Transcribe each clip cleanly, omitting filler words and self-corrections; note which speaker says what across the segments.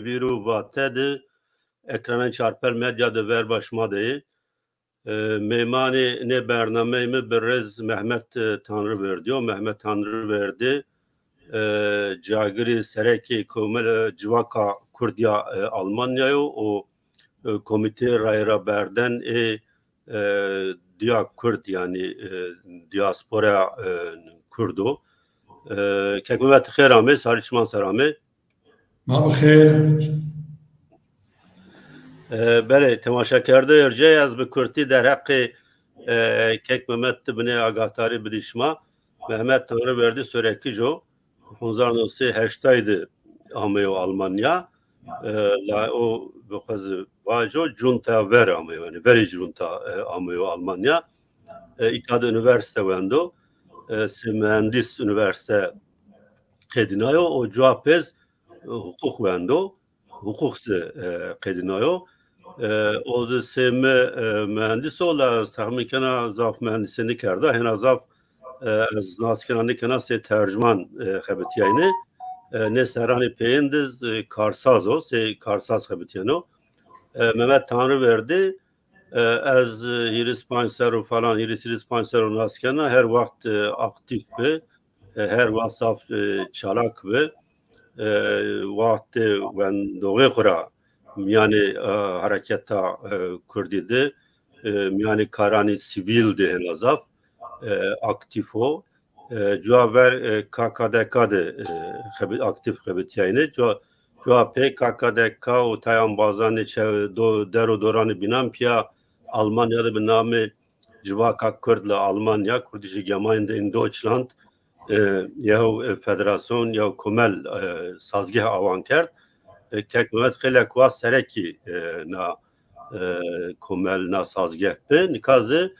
Speaker 1: vîru vate di ekrana çarpel medya de ver başma de Meymani ne bername mi berez Mehmet Tanrıverdi. O Mehmet Tanrıverdi cagiri sereki komel civaka Kurdiya Almanya'yı o komite rayra berden diya Kurd yani diaspora Kurdo kekmemet xerame sarıçman serame
Speaker 2: ma bixêr
Speaker 1: bele temaşakerde yerce az bi Kurti der hakkı kekmemet bine agatari bilişma Mehmet Tanrıverdi söreki jo 1980'ydı ameyo Almanya la o bixwaz vajo junta ver ameyo yani veri junta ameyo Almanya İttihat Üniversite vendo mühendis üniversite kedinayo o cevapez hukuk vendo hukuk se kedinayo o sem mühendis ola tahmin kana zaf mühendisini kerda hena zaf az naskenani kana se tercüman xebetiyane ne serani peyendiz karsaz o se karsaz xebetiyano Mehmet Tanrıverdi az Hiris Pansero falan Hiris Pansero naskena her vakt aktif ve her vakt saf çalak ve vakti ben doğru kura yani hareketa Kurdide yani karani sivildi en azaf aktif o Cuaver KKDK'de aktif xebetiyane Cua PKKDK o tayan bazani dero doranı binam piya Almanya'da bir name Civaka Kurdla Almanya Kurdişi Gemeinde in Deutschland yahu federasyon yahu komel sazgah avan kerd kekmemet xele kuva sereki na komel na sazgah be nikazı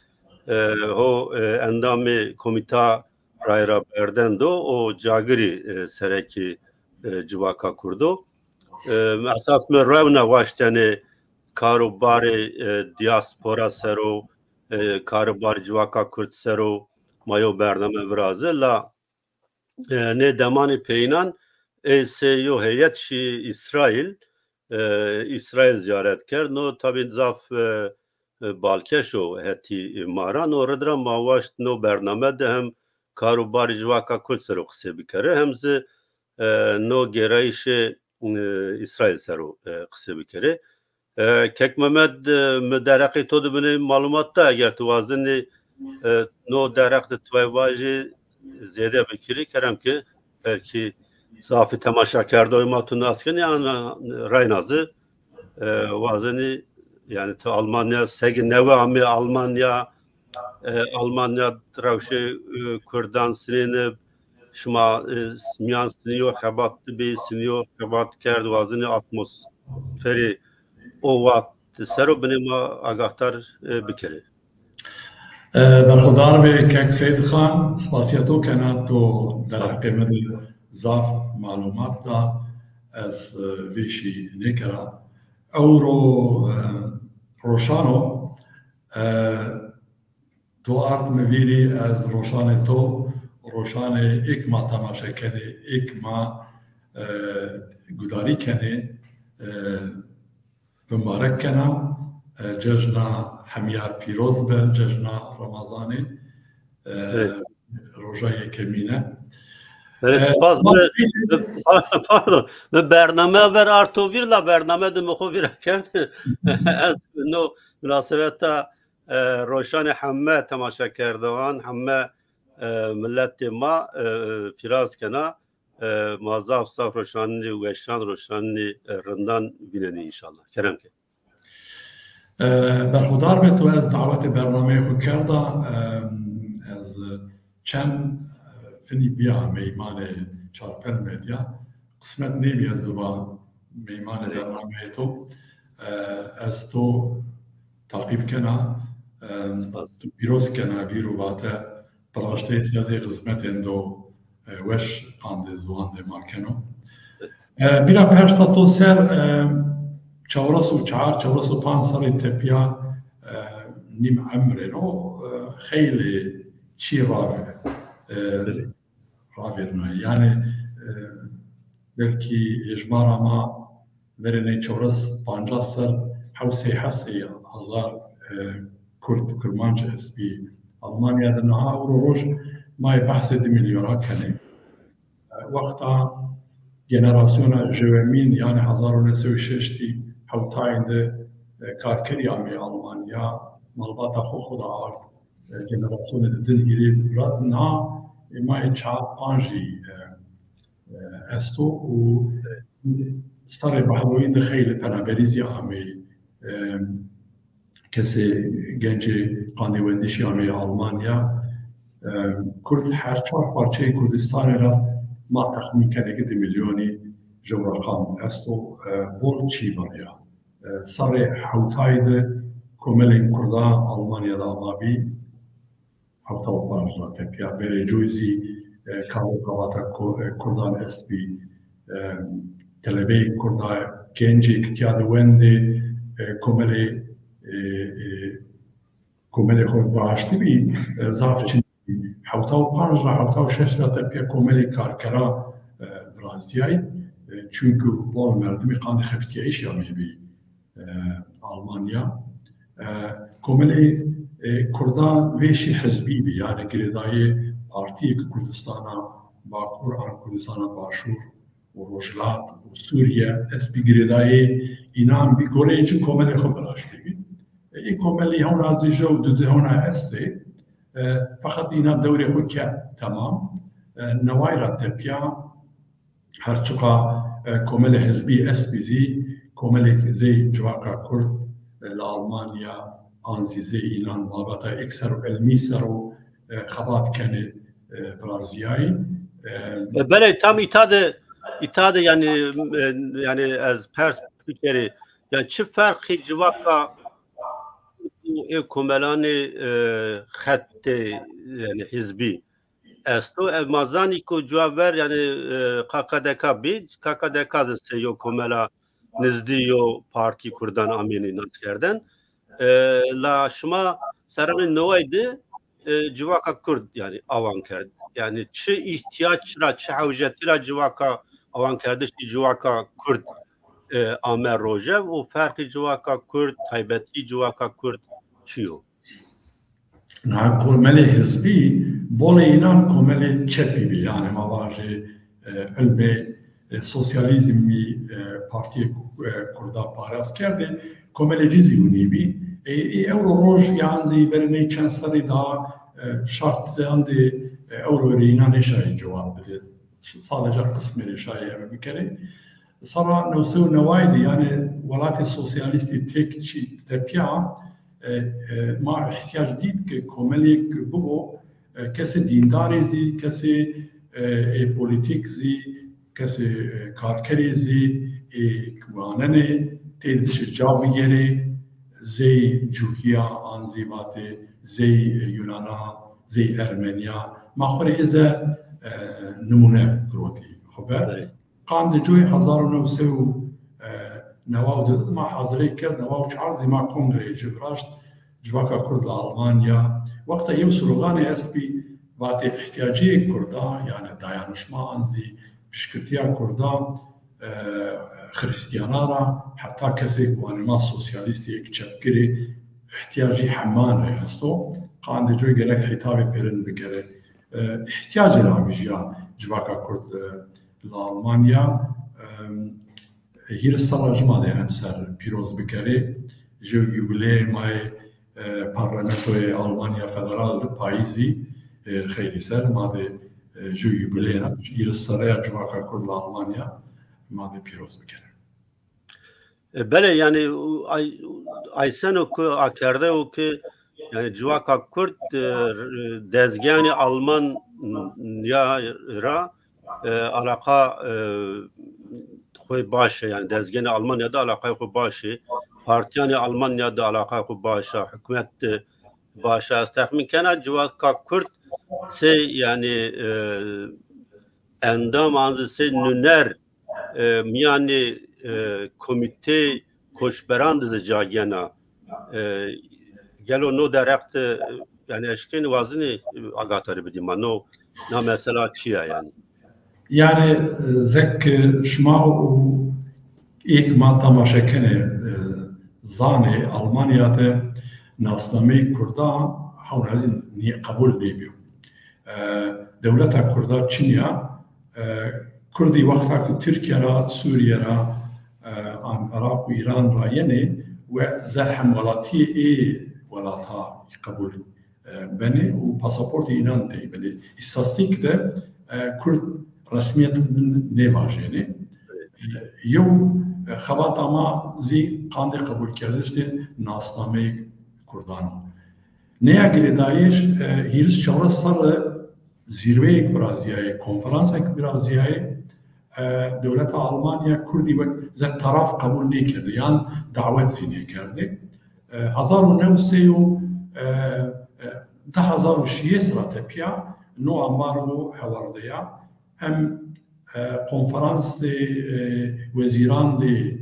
Speaker 1: o endami komita rayra berden do o cagiri sereki civaka kurdu asas me revna vaştene karubari diaspora sero karubari civaka kurt sero mayo bername vrazı la ne demani peynan seyo heyet şi İsrail İsrail ziyaret ker no tabi zaf balkeşo heti maran oradra mavaşt no bername de hem karubari civaka kurt sero kısa bikere hem ze no gerayişi İsrail sero kısa bikere kekmemed müdereki todu beni malumatta eğer tuvazını no derekte tuvayvajı zede bikiri kerem ki belki zafi temaşa kerdo oymatunu asken yani raynazı vazını yani Almanya segi nevami Almanya travşe Kurdan sinini şuma miyan siniyor xebat bir siniyor xebat kerdi vazını atmosferi o vakt sero benim agahtar bikeri
Speaker 2: برخودار به کک سید خان سپاسیتو کنات تو در قیمت ضعف معلومات دا از ویشی نکرا اورو روشانو تو آرد مویری از روشان تو روشان ایک ما تماشا کنه ایک ما گداری کنه مبارک کنم جشنا حمیا پیروز به جشنا رمضانی روزای کمینه
Speaker 1: pardon bername ver artı bir la bername de muhbir kerdi az no münasebette roşan hamme temaşa kerdivan hamme millet ma firaz kana mazaf saf roşanni ve şan roşanni rından bineni inşallah kerem ki
Speaker 2: برخودار به تو از دعوت برنامه خود کرده از چند فنی بیا میمان چارپل مدیا قسمت نیمی از دوبا میمان برنامه تو از تو تعقیب کنه تو بیروز کنه بیرو باته پراشته سیازه قسمت اندو وش قاند زوان ده ما کنو بیرا پرشتا تو سر چهارس و چهار چهارس و پنج سال تپیا نیم عمره نو خیلی چی راویرنه یعنی بلکی اجبار ما ورنه چورس 50 سر حوسي حسي هزار كرد كرمانج اس بي ألمانيا دنها روج ما يبحث 2 مليون كنه وقتا جنراسيون جوامين يعني 1906 حوتاين ده كاركري عمي ألمانيا مالباتا خود عارض جنراسيون ددن إلي برادنا ما يتشعب بانجي استو و ستاري بحضوين دخيل بنابريزي عمي كسي جنجي قانيوندشي عمي ألمانيا كرد هر 4 پارچه کردستان را ما تخمین کنه که 2 میلیونی جو رقم است و بول چی بریا سر حوتاید کمل کردان آلمانیا دا آبی حوتا و پانج را تپیا بره جویزی کارو قواتا کردان است بی تلبی کردان گنجی کتیاد ونده کمل خود باشتی بی زاف چی حوتا و پانج را حوتا و شش را تپیا کمل کارکرا برازیایی چونکه بال مردمی قاند خفتیایش یا میبی آلمانیا کمل کردان ویشی حزبی بی یعنی گریدای پارتی کردستان باکور آن کردستان باشور و روجلات و سوریه اس بی گریدای اینان بی گوریج کمل خود براشتی بی این کملی هون از جو دوده هون استه فقط اینا دوره خود که تمام نوای را تپیا هرچقا کمل حزبی اس بی زی کمل زی جواکا کرد لآلمانیا آنزی زی ایلان بابتا اکسر و علمی سر و خبات کنه برازیایی
Speaker 1: بله tam itadı yani az pers fikri yani çift farkı civaka komelani خط yani hizbi استو مازانی کو جواب yani KKDK bid KKDK zse yo komela nizdi yo parti kurdan amini naskerden la şuma sarını novaydı civaka kurd yani avan kerdi yani çi ihtiyaç ra çi havjeti ra civaka avan kerdi çi civaka kurd amer roje o farkı civaka kurd taybeti civaka kurd çiyo
Speaker 2: na komeli hizbi bole inan komeli çepi bi yani mavaje elbe sosyalizmi parti kurda paras kerdi komeli ciziyuni bi euro roj yani berine chansları da şartlarında euro inan eşay cevap dedi sadece kısmı eşay bir kere sonra nusur nevaydi yani velayet sosyalisti tek tepya ما احتیاج دید که کملی که بو کسی دینداری زی کسی پولیتیک زی کسی کارکری زی کوانه تیدش جاوی گره زی جوکیا آنزیبات زی یونانا زی ارمنیا ما خوری از نمونه گروتی خوبه قاند جوی 1900 نواو داد ما حاضری کرد نواو چارزی ما کنگره جبراشت جواکا کرد لآلمانیا وقتا یو سلوغانی است بی وقت احتیاجی کردا یعنی دایانشما انزی پشکرتیا کردا خریستیانا را حتی کسی کوانی ما سوسیالیستی یک چپگیری احتیاجی حمان ره هستو قانده جوی گرک حتابی پیرن بکره احتیاجی را بیجیا جواکا کرد لآلمانیا هیر سال جمعه همسر پیروز بکره جو یوبیله مای پارلمانتوی آلمانیا فدرال پاییزی خیلی سر ماده جو یوبیله هیر سال جواکا کرد آلمانیا ماده پیروز بکره.
Speaker 1: بله yani aysen o ki akerde o ki yani civaka Kürt dezgani Alman ya ra alaka باشه yani dezgeni Almanya'da alakalı başı partiyani Almanya'da alakalı başı hükümet başı astahmin kana civaka Kürt se yani endam anzı se nüner yani komite koşberandızı cagena gelo no direkt yani eşkin vazını agatari bidim no na mesela çiya yani
Speaker 2: يعني ذك شماو ایک ما تماشا کنه زانه آلمانیا ده ناسنامه کردا هون از این قبول نیبیو دولت کردا چینیا کردی وقتا که ترکیه را سوریه را عراق و ایران را یعنی و زحم ولاتی ولاتا قبول بني وباسبورت إيران تي بلي استاتيك ده كرد رسمية نيفاجيني يو خباتا ما زي قاندي قبول كردشتين ناسنامي كردانو نيا قريدايش هيرس شغل صار زيرويك برازياي كونفرانسك برازياي دولة ألمانيا كردي وقت ذات طرف قبول نيكرد يعني دعوات زيني كردي 1900 ده 2006 را تبیا نو امبارگو حواردیا هم کنفرانس دی وزیران دی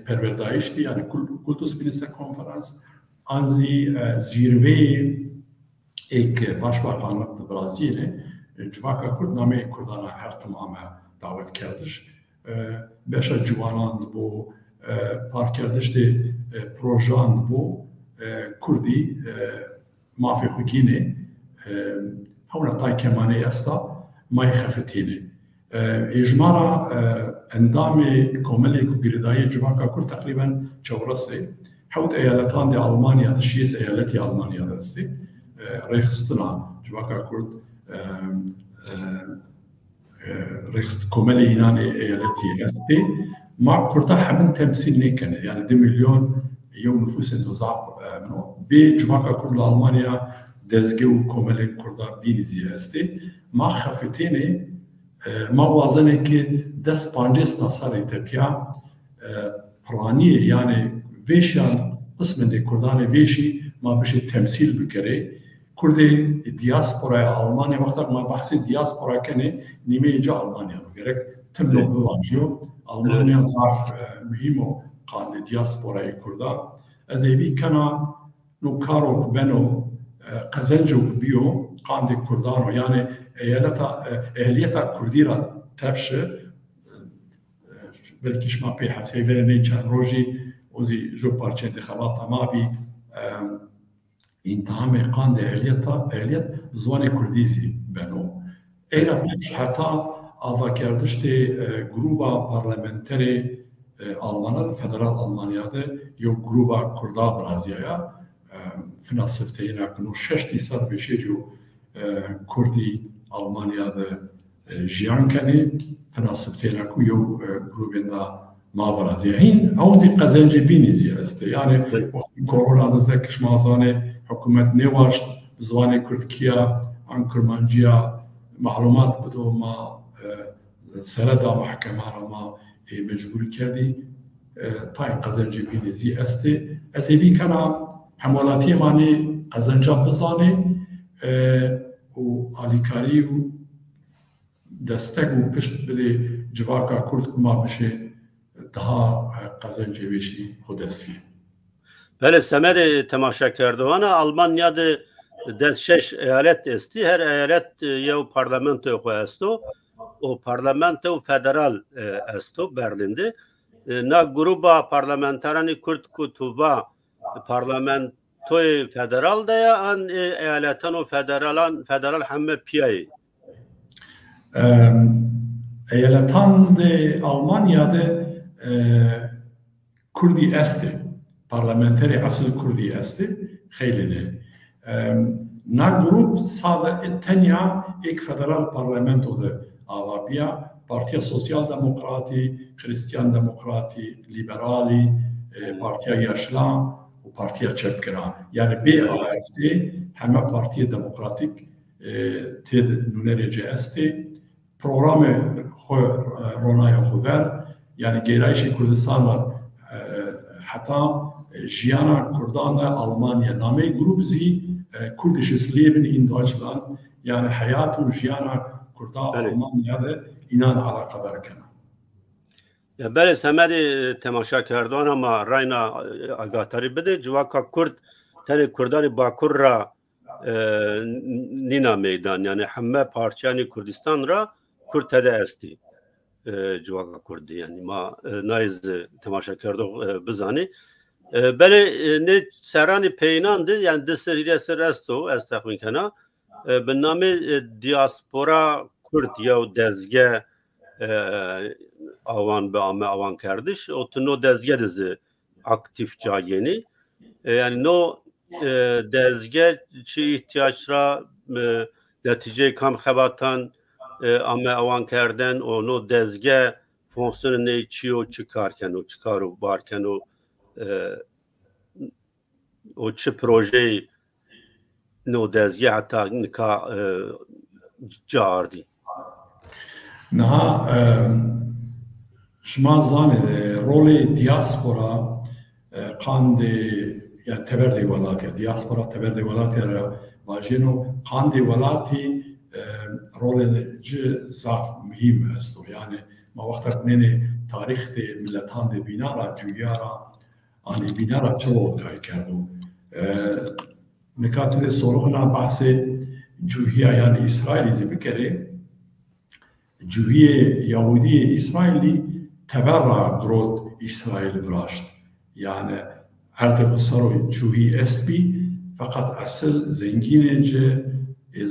Speaker 2: پروردایش دی یعنی کلتوس بینسته کنفرانس آنزی زیروی ایک باشباقانlık برازیل جواکا کرد نامه کردانا هر تمام دعوت کردش beşa civanan bu par kerdش دی پروژان bu کردی مافي خوكيني هون طاي كماني استا ما يخفتيني اجمالا اندامي كوملي كوغريداي جماكا كل تقريبا تشورسي حوت ايالتان دي المانيا تشيس ايالتي المانيا دستي ريخستنا جماكا كرد ريخست كوملي هناني ايالتي استي ما كرتا حمن تمثيل نيكن يعني 2 مليون يوم نفوس انتظار بي جماعة كرد ألمانيا دزجو كوملين كردا بينزي استي ما خفتيني ما وازنه كي دس بانجس نصاري تبيا برانية يعني فيشان قسم دي كردان فيشي ما بشي تمثيل بكري كردي دياسبورا ألمانيا وقتها ما بحثي دياسبورا كني نيمي جا ألمانيا بكرك تملو بواجيو ألمانيا ظرف مهمو قان دياسبورا كردا أزيبي كان نو كارو بنو قزنجو بيو قاندي كردانو يعني اهليتا كرديرا تبش بلكيش ما بي حسي فيرني كان روجي وزي جو بارتشي انتخابات ما بي انتهامي قاندي اهليت زواني كرديزي بنو ايرا تبش حتى آوا کردشتی گروبا پارلمنتری آلمان فدرال آلمانیا ده یو گروبا کردا برازیایا فناسفته اینا کنو 6% بشیریو کردی آلمانیا ده جیان کنی فناسفته اینا کو یو گروبین دا ما برازیا هین اوزی قزنجی بینی زیاسته یعنی وقت کرونا ده زکش مازانه حکومت نواشت بزوان کردکیا عن کرمانجیا معلومات بدو ما سردا محکمه را ما مجبور کردی تایم قزنجی بینی زی استه از ایوی کنا حمالاتی مانی قزنجا بزانه و آلیکاری و دستگ و پشت بده جواکا کرد کما بشه daha قزنجی بشی خود اسفی.
Speaker 1: بله سمر تماشا کردوانا Almanya'da دست 6 eyalet esti. Her eyalet ya parlamento xo esto. O parlamento federal esto Berlin'de. Na gruba parlamentarani Kürt kutuva parlamentoy federal da ya an eyaletan o federal hemme piyayı.
Speaker 2: Eyaletan de Almanya'da Kurdi esti. Parlamenteri asıl Kurdi esti. Xeylini. Na grup sada etenya ek federal parlamento de Avabia, Partiya Sosyal Demokrati, Hristiyan Demokrati, Liberali, Partiya Yaşlan ve Partiya Çepkira. Yani BAFD heme Partiya Demokratik ted nunerece esti. Programı Ronaya Xuber yani Gerayşi Kurdistan var hatta Jiyana Kurdana Almanya name grup zi Kurdisches Leben in Deutschland yani hayatı Jiyana Kurda Almanya'da inan alakadar kana.
Speaker 1: Ya böyle semeri temaşa kerdon ama rayna agatari bide civaka Kurd tane Kurdani Bakurra nina meydan yani hemme parçani Kurdistan ra Kurd tede esti. civaka Kurdî yani ma nayz temaşa kerdo bizanî belê ne seranî peynan di yani di serî ser esto ez texmîn kena bi namê diaspora Kurd ya dezge avan be ame avan kardeş o tino dezge dizi aktif cayeni yani no dezge çi ihtiyaçra netice kam xebatan ame avan kerden o no dezge fonksiyonu ne çiyo çıkarken o çıkar o barken o çi proje no dezge hatta nika cardi.
Speaker 2: Naha şma zanê rolê diaspora qandê yani teberdê welatê diaspora teberdê welatê re bajêno qandê welatî rolê ci zaf mühim est yani ma wexta nêne tarîx tê milletan dê bînara cûyara anî bînara çawa kay kerdo nika tu dê soroxina behsê cûhiya yani İsraîlî zî bikere cûhiyê Yahudiyê İsraîlî tebera grot İsraîl biraşt yani erdê xwe ser û cûhî est bî feqet esil zengînê ci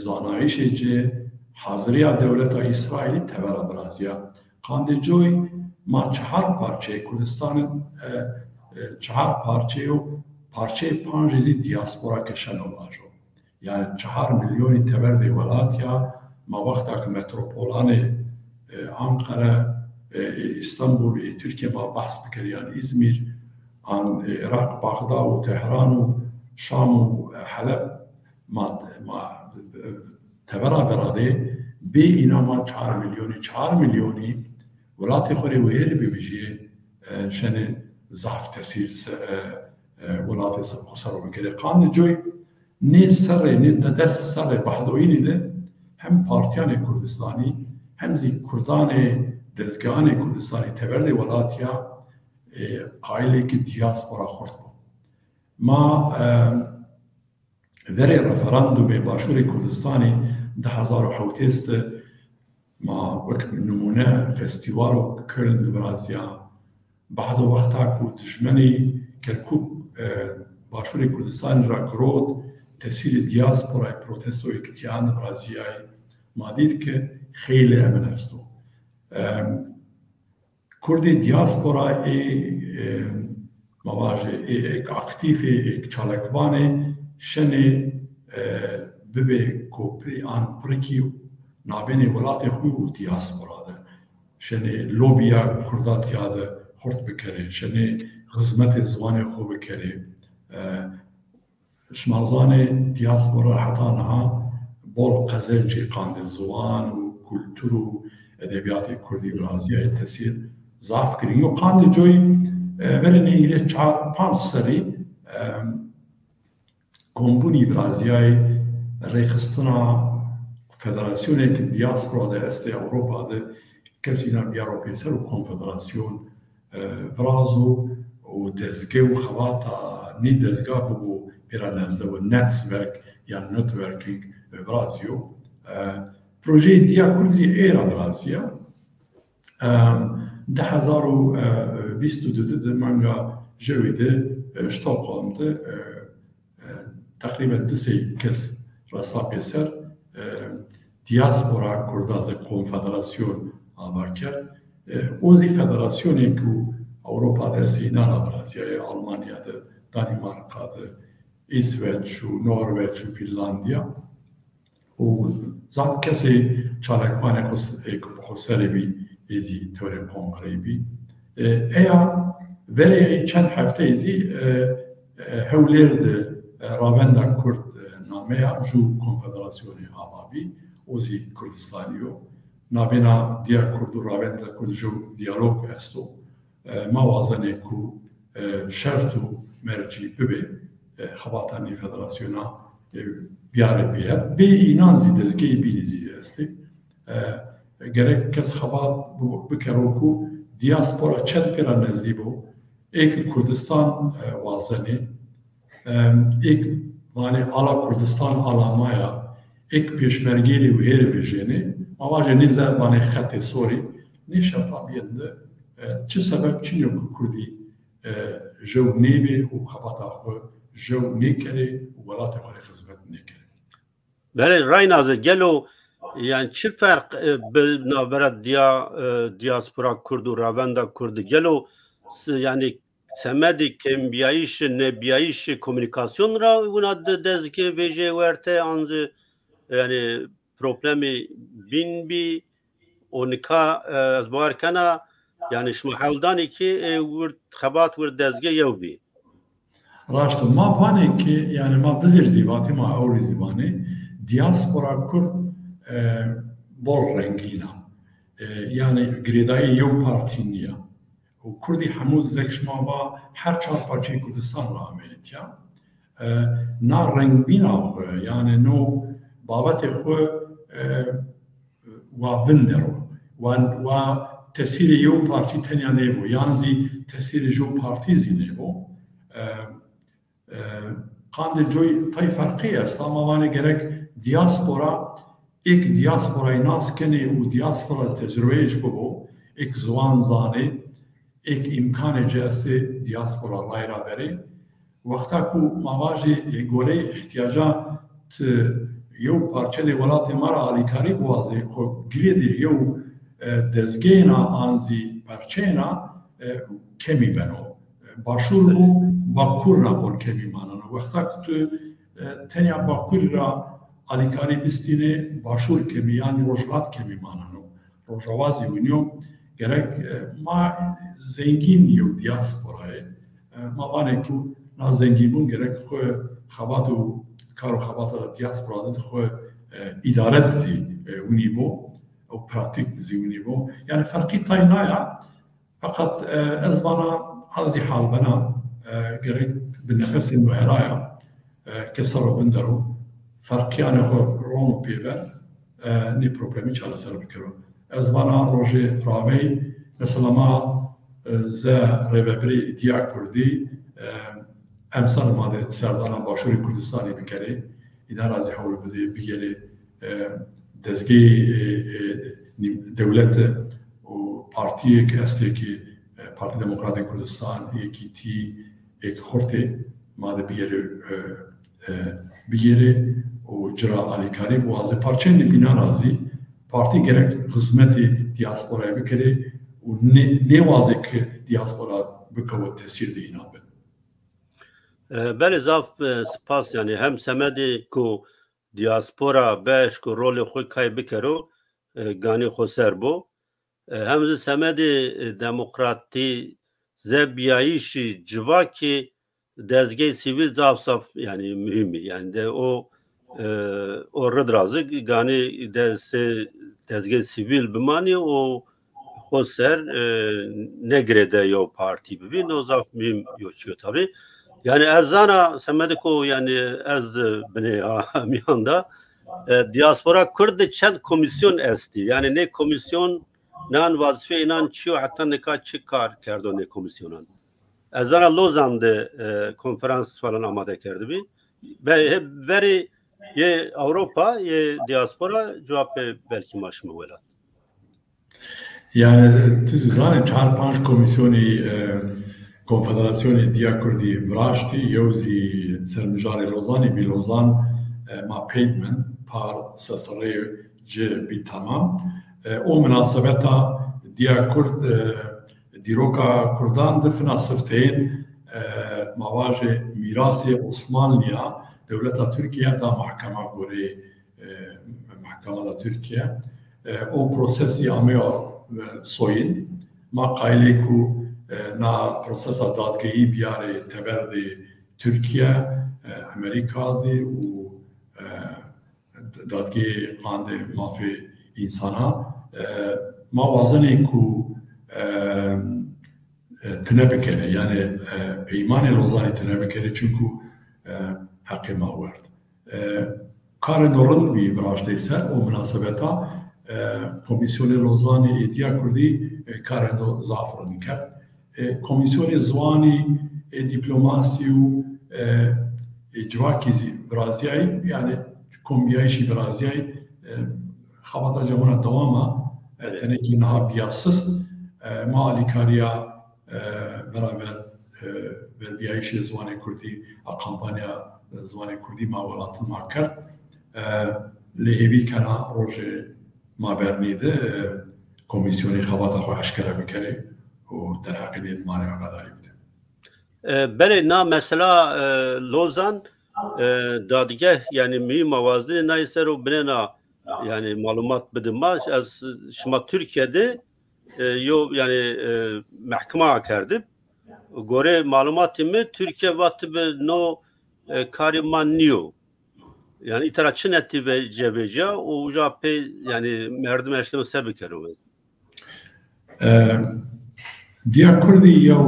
Speaker 2: zanayîşê ci haziriya dewleta İsraîlî tebera biraziya qandê coy ma çihar parçeyê Kurdistanên çihar parçeyê û parçeyê panc zî diaspora keşeno bajo yani 4 milyonî teberdê welatiya ma wexta ki metropolanê Ankara İstanbul Türkiye ma behs bikir yani İzmir an Irak Bağda û Tehran û Şam û Heleb ma tebera beradê bê înama 4 milyonî welatê xwe rê wêrê bibêjê şenê zaf tesîr welatê xwe ser û bikire qandê coy nê serê nê dest serê behdoyînê de hem partiyanê Kurdistanî hem zî Kurdanê dezgehanê Kurdistanî teberdê welatiya qaîlekî diaspora xurt bû. Ma verê referandumê Başûrê Kurdistanê 2007 ma wek numune festîval û Köln dibiraziya behdo wexta ku dijmenê Kerkûk Başûrê Kurdistanê ra girot tesîrê diasporayê protestoyê kitiyan dibiraziyayê ma dît ki xêlê emin est û Kurdê diaspora ma bajê êk aktif êk çalekvanê şenê bibe koprî an pirikî navbênê welatê xwe û diaspora de şenê lobiya Kurda tiya de xurt bikere şenê xizmetê ziwanê xwe bikere şmazanê diaspora heta niha bol qezencê qandê ziwan û kultur û edebiyatê Kurdî biraziyayê tesîr zaf kirin û qandê coy verê nêîrê 4-5 serî kombûnî biraziyayê rêxistina federasyonekî diaspora de est ê Ewropa de kesîna biyaro pêser û konfederasyon viraz û dezge û xewata nî dezga bibû pêra nezde û network yan networking viraziyo projeyê Diya Kurd zî êra biraziya 2022 di manga jewê de Stockholm de teqrîben 2 kes rasa pêser diaspora Kurda ze konfederasyon ava ker o zî federasyonê ku Ewropa de sînana biraziyayê Almanya de Danimarka de İsveç û Norveç û Finlandiya û zaf kesê çalekvanê xwe serê bî êzî torê kongreyê bî eya verê çend hefteyê zî hewlêr di ravenda Kurd nameya jû konfederasyonê ava bî o zî Kurdistanî o navbêna Diya Kurd û ravenda Kurd jû diyalog est û ma wazenê ku şert û mercî bibe xebatanê federasyona biyarê pê hebe bê înan zî dezgehê bînê zî est gerek kes xebat bikero ku diaspora çend pêra nezdî bû êk Kurdistan wazenê êk vanê ala Kurdistan alamaya êk pêşmergêlê wêrê bêjênê ma vaje nêze vanê xetê sorî نشفا بيند چه سبب چی yok کردی جو نیبه و خبات آخو جو نیکره و ولات خود خدمت نیکره.
Speaker 1: بله رای نازه گلو yani çi fark bi navbera diaspora Kurd û ravenda Kurd gelo yani semedî kembiyayîş nebiyayîş komünikasyon ra wina dezgê vêjê werte anjê yani problemî bin bî onika ez bar kena yani şma hewldanê ki xebat wir dezgê yew bî.
Speaker 2: Raştı ma vanê ki yani ma vizir zîvatî ma ewrî zîvanê diaspora Kurd bol rengîna yani girêdayî yew partî niye û Kurdî hemû zekşmava her çar parçeyê Kurdistan ra amêtiya na rengbîna xwe yani no babetê xwe wa bin dero wa tesîrê yew partî tenya nebû yan zî tesîrê ji yew partî zî nebû qandê coy tay ferqî est ama vanê gerek diaspora ek diasporayı naskeni û diaspora tecrübeyê bibû ek ziwan zanê ek imkanê cestê diaspora rayra berê wexta ku mava jî gorê ihtiyaca ti yew parçelê welatê me ra alîkarî biwazê xwe girê dî yew dezgehên an zî parçeyên kemî beno başûr bû bakur ra xwe kemî manan wexta ku tu tenya bakurî ra alîkarî bistînê başûr kemî yan rojhilat kemî manan rojavazî wînîyo gerek ma zengîn yew diasporayê ma vanê ku na zengînbûn gerek xwe xebat û kar û xebata diaspora dizî xwe îdare dizî wînî bû û pratik dizî wînî bû yani ferqî tay naya feqet ez vana azî halbena gerek bi nefesên wê heraya kesar bin dero فرقیان خو روم و پیبر نی پروبلمی چاله سر بکرو از وانا روزی رامی مثلا ما ز ریوبری دیا کردی امسال ماده سردان باشوری کردستانی بکری اینا رازی حول بده بیاری دزگی دولت و پارتی که استی که پارتی دموکراتی کردستان یکی تی یک خورده ماده بیاری و جرا alîkarî wazê parçeyên bîna razî partî gerek xizmetê diasporayê bikire û nêwazê ki diaspora bikeve tesîr dî îna bin.
Speaker 1: Belê zaf spas yani hem semedê ku diaspora beş ku rolê xwe kay bikero ganî xwe ser bû hem ji semedê demokratî zebiyayîşî civakê dezgehê sivîl zaf saf yani mühim yani de o rıd razı gani de se dezgeh sivil bimani o xweser negrede yo parti bibin o zaf mühim yoçuyor tabi yani ez zana semedi ko yani ez bine amiyanda diaspora Kurd çend komisyon esti yani ne komisyon nan vazife inan çiyo hatta ne kaç kar kerdo ne komisyonan ez zana Lozan'da konferans falan amade kerdi bi ve hep veri ye Avrupa ye diaspora cevap belki maşmı velat.
Speaker 2: Yani tüzüzane 4-5 komisyoni konfederasyoni Diya Kurdî vraştî yewzî sermijarê Lozanê bî Lozan ma peydmin par sesirê ci bî temam o münasebeta Diya Kurd dîroka Kurdan difina sifteyên mavajê mirasê Osmanlıya Devleta Türkiye da mahkema gorê mahkema da Türkiye o prosesî ameya soyîn ma qaylê ku na prosesa dadgehî biyarê teberdê Türkiye Amerika zî û dadgehê qandê mafê însana ma wazenê ku tune bikene yani peymanê Lozanê tune bikene çünkü hakkı ma wert. Karên rind bî bi raştê ser û münasebeta Komisyonê Lozanê Êtiya Kurdî karên zaf rind kir. Komisyonê Ziwanî dîplomasî û civakî zî Brazyayî yani kombiyayî jî Brazyayî xebata cemûra dewama tenekî niha biyasist ma alîkariya beraber berbiyayîşê ziwanê Kurdî a kampanya ziwanê Kurdî ma welatin ma kir lê hêvî kena rojê ma bernî de komisyonê xebata xwe eşkere bikere û derheqê nê dimarê agadarî bide.
Speaker 1: Belê na mesela Lozan dadgeh yani mühim avazlı nayser o bina yani malumat bidima az şma Türkiye'de yo yani mahkema kerdip gore malumatımı Türkiye vatı be no kariman niyo yani itara çin etti ve cebeca o jape yani merdim eşkını sebekero
Speaker 2: Diya Kurdî yew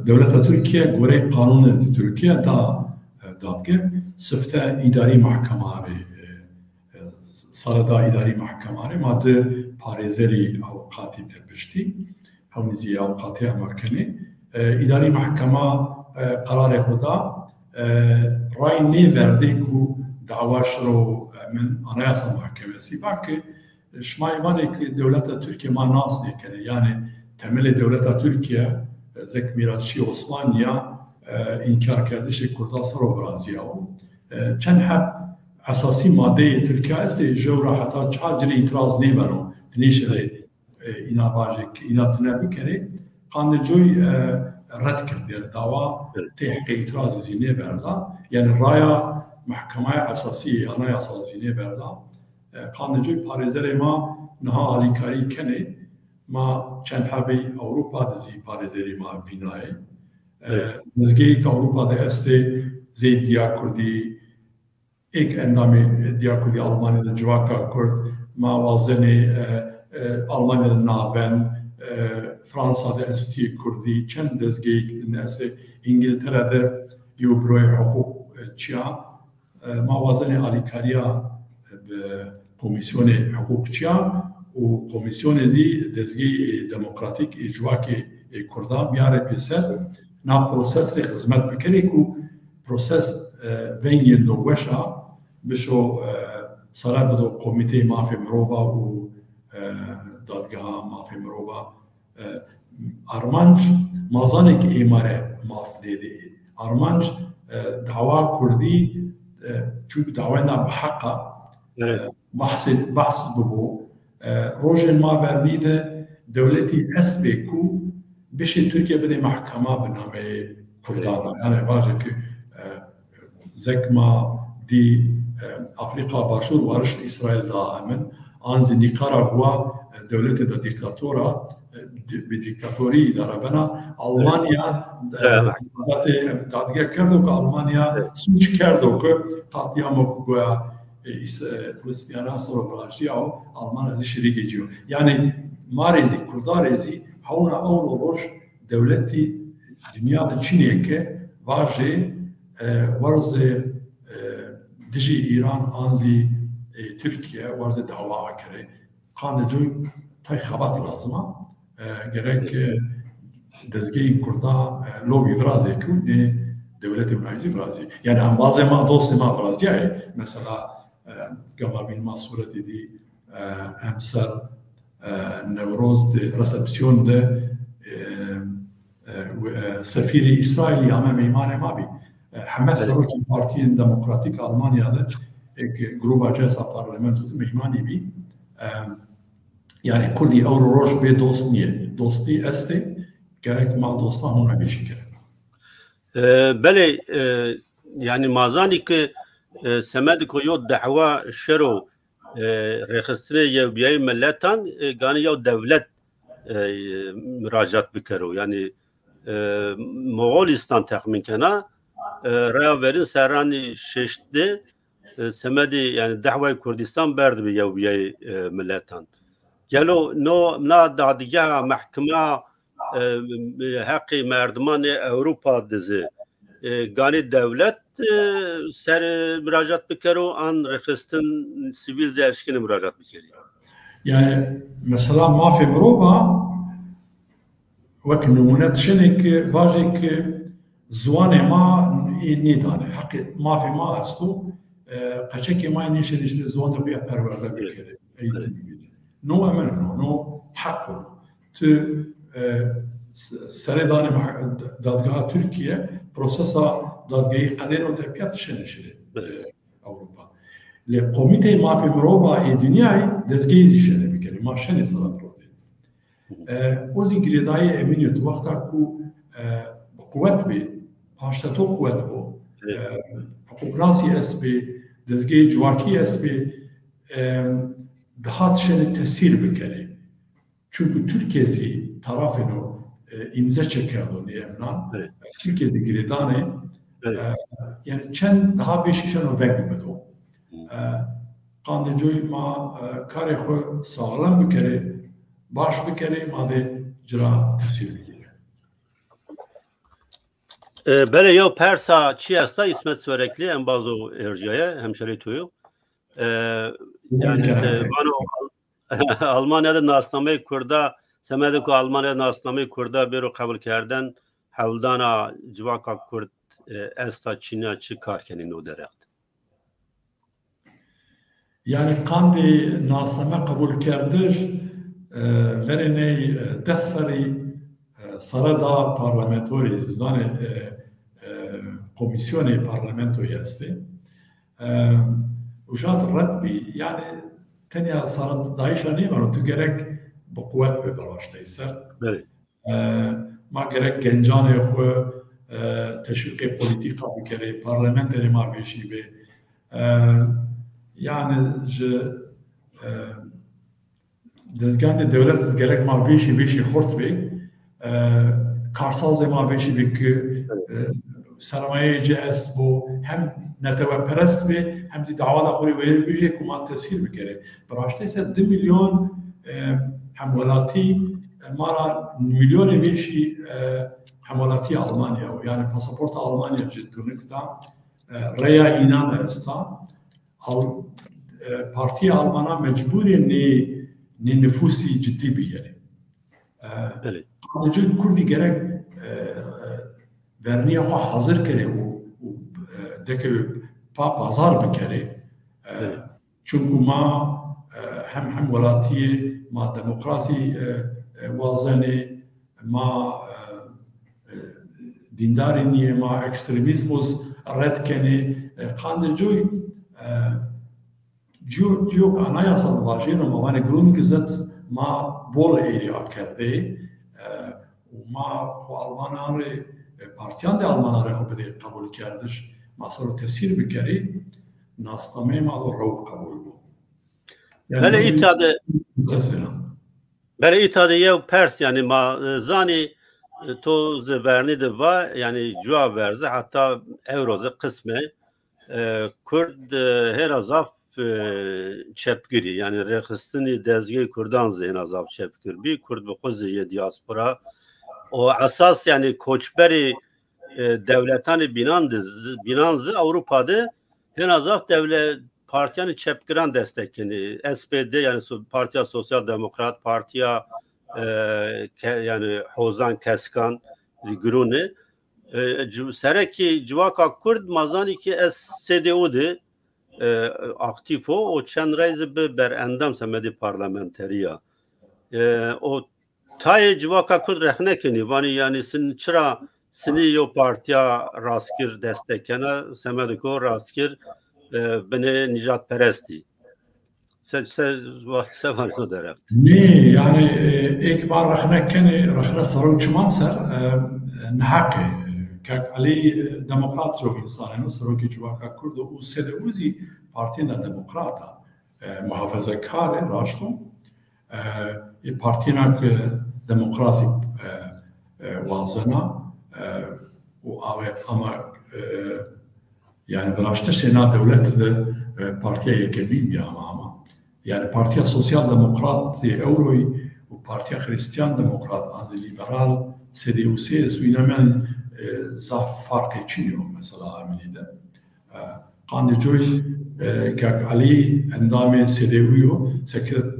Speaker 2: dewleta Tirkiye gorê qanûnê Tirkiye da dadgeh sifte îdarî mahkemarê sarada îdarî mahkemarê ma di parêzerî awqatî tepiştî hewlîzî awqatî emerkenê îdarî mahkema qerarê xwe da ray nêverdê ku dawa şiro min Anayasa Mahkemesî belkî şmayvanê dewleta Tirkiye ma nas nekene yani temelê dewleta Tirkiye zek mîrasçî Osmaniya inkar kerdişê Kurda serobraziya û çend heb esasî maddeyê Tirkiye estê jewra heta çar cilê îtiraz nêbeno dinêşerê îna bajek îna tune bikerê qandecoy red kirdiye dawa tê heqê îtirazê zî nêberda yani raya mahkemaya esasî Anayasa zî nêberda qandecoy parêzerê ma niha alîkarî kenê ma çend hebê Ewropa dizî parêzerî ma bînayê nizgeheke Ewropa de estê zê Diya Kurdî êk endamê Diya Kurdî Almanya'da civaka Kurd ma wazenê Almanya'da navend Fransa'da Enstitûyê Kurdî çend dezgehek din estê İngiltere'de yo Büroya Hukuk çiya ma wazenê alîkariya komisyonê hukuk çiya û komisyonê zî dezgehê demokratîk ê civakê Kurdan biyare pêser na prosesê xizmet bikirê ku proses vengên nûweşa bişo sara bido komîteyê mafê mirova û dadgeha mafê mirova armanc mazanekî êmare maf dêdê armanc dawa Kurdî çû dawayê na bi heqa behs bibû rojên ma bernî de dewletî estê ku bişê Tirkiye bide mahkema bi nameyê Kurdan yani bajekî zekma dî Afrika Başûr warişt İsrail da emin an zî Nikaragua dewletê de dîktatora bi dîktatorî darabena Almanya dadgeh kerdo ku Almanya suç kerdo ku qatiyama ku goya Filistiniyana serobrajîya û Alman ezî şerîkê ciyo yani marêzî Kurdarêzî hewna ew roj dewletî dünya de Çîneke vajê werzê dijî İran an zî Tirkiye werzê dawa kire qandecoy tay xebatî lazima gerek dezgehên Kurda lovî virazê kir ê dewletê Wnayîzî virazî yani em bazê ma dostê ma viraziyayê mesela Gemalbîn ma Sûretê dî em ser Newroz de resepsiyon de sefîrê İsraîlî ya me meymanê ma bî heme serokên partiyên demokratîk Almanya'da gruba cesa parlamentoda meymanî bî yani Kurdî ew roj bê dost niye dostî estê gerek mal dostan hûn hemêşî kire
Speaker 1: belê yani mazanî ki semedî ku yo dehwa şero rêxistinê yewbiyayê milletan ganî yew devlet müracaat bikero yani Moğolistan texmin kena raya verin serranî şeştê semedî yani dehwayê Kurdistan berdibe yewbiyayê milletan gelo no na dadgeha mehkema heqê merdimanê Ewropa dizi ganî devlet ser müracaat bikero an rêxistin sivîl zê eşkinê müracaat bikeriye
Speaker 2: yani mesela mafê mirova wek numune tişinekî vajekî ziwanê ma nêdane heqê mafê ma est û qeçekê ma nîşe nîşte ziwan de xuya perwerde bikere eğitim bibîne نو أمنه نو حقه سردان دادگاه ترکیه پروسسا دادگاهی قدر و ترکیه تشنشده أوروبا لقوميته ما في مروبا دنياي دزجيزي شنو بكري ما شنو صار بروتين اوزي جريداي امينيوت وقتا كو بقوت بي باشتو قوت بو حقوق راسي اس بي دزجي جواكي اس بي دهات شنو تسير بكري çünkü Türkiye'si tarafını imza çekerdi diye emnan Türkiye'si giridane yani çen daha bir şişen o beklemedi o قاندجوی ما کاری خو سالم بکره باش بکره ماده جرا تفسیر بگیره.
Speaker 1: بله یا پرسا چی است اسمت سورکلی en bazı erciyeye hemşeri tuyu. Yani Almanya'da nasnameyi kurda semede ku Almanya'da nasnameyi kurda bir kabul kerden havldana civaka kurd esta Çin'e çıkarken o derekt.
Speaker 2: Yani kandi nasname kabul kerdir verene destari sarada parlamentori zane komisyoni parlamentoyu esti ujat redbi yani tenya sarada daişani var tu gerek bu kuvvet be başta iser ma gerek gencane xo teşvik politika bikere parlamenteri ma beşi be yani dezgahı devlet gerek ma beşi xort be karsaz ma beşi be ki sermayeci es bu hem netewperest be hem de davala xori ve beşi kuma tesir bikere başta ise 2 milyon hamolati mara milyon beşi hamolati Almanya yani pasaport Almanya ciddilikta reya inan esta Parti Alman'a mecburen ne nüfusi ciddi bir yeri. Sadece Kurdi gerek verniye hazır kere o deke pazar bir kere. Çünkü ma hem velatiye ma demokrasi vazeni ma dindariniye ma ekstremizmus redkeni kandıcı Ciyok anayasal vajin ama hani grundgesetz ma bol eriya kerdi ma xo Almanları partiyan da Almanları xo bide kabul kerdiş masal tesir bikeri nasname ma ruh kabul bu.
Speaker 1: Böyle itade yev pers yani ma zani to zverni de va yani cevap verze hatta evroze kısmı Kurd her azaf çepgiri yani rexistini dezgê Kurdan zên azab çepgir bir Kurd bi xwe diaspora o asas yani koçberî devletanê binanzı Avrupa'da her azaf devlet partiyanı çepgiran destekini SPD yani Partiya Sosyal Demokrat Partiya yani Hozan Keskan Grune sereki civaka Kurd mazani ki SDU'du aktif o çend reizi be berendam semedi parlamenteriya o tay civaka Kurd rehnekeni vani yani sin çıra sini yo partiya raskir destekene semedi ko raskir beni Nicat Peresti se var o derek
Speaker 2: ne yani ekbar rehnekeni rehne sarıçman ser nehaki Ali demokrat çok insanı Saroki Civaka Kurdu u sedeuzi partinin demokrata muhafazakar raştum partinin demokrasi vazına o ama yani bıraktı sena devleti de partiye ilkeliyim ya ama yani Partiya Sosyal Demokrat Euro'yu o Partiya Hristiyan Demokrat anzi liberal CDU suinamen zaf fark içiniyor mesela Amini'de. Kandicoy kek Ali endamı CDU'yu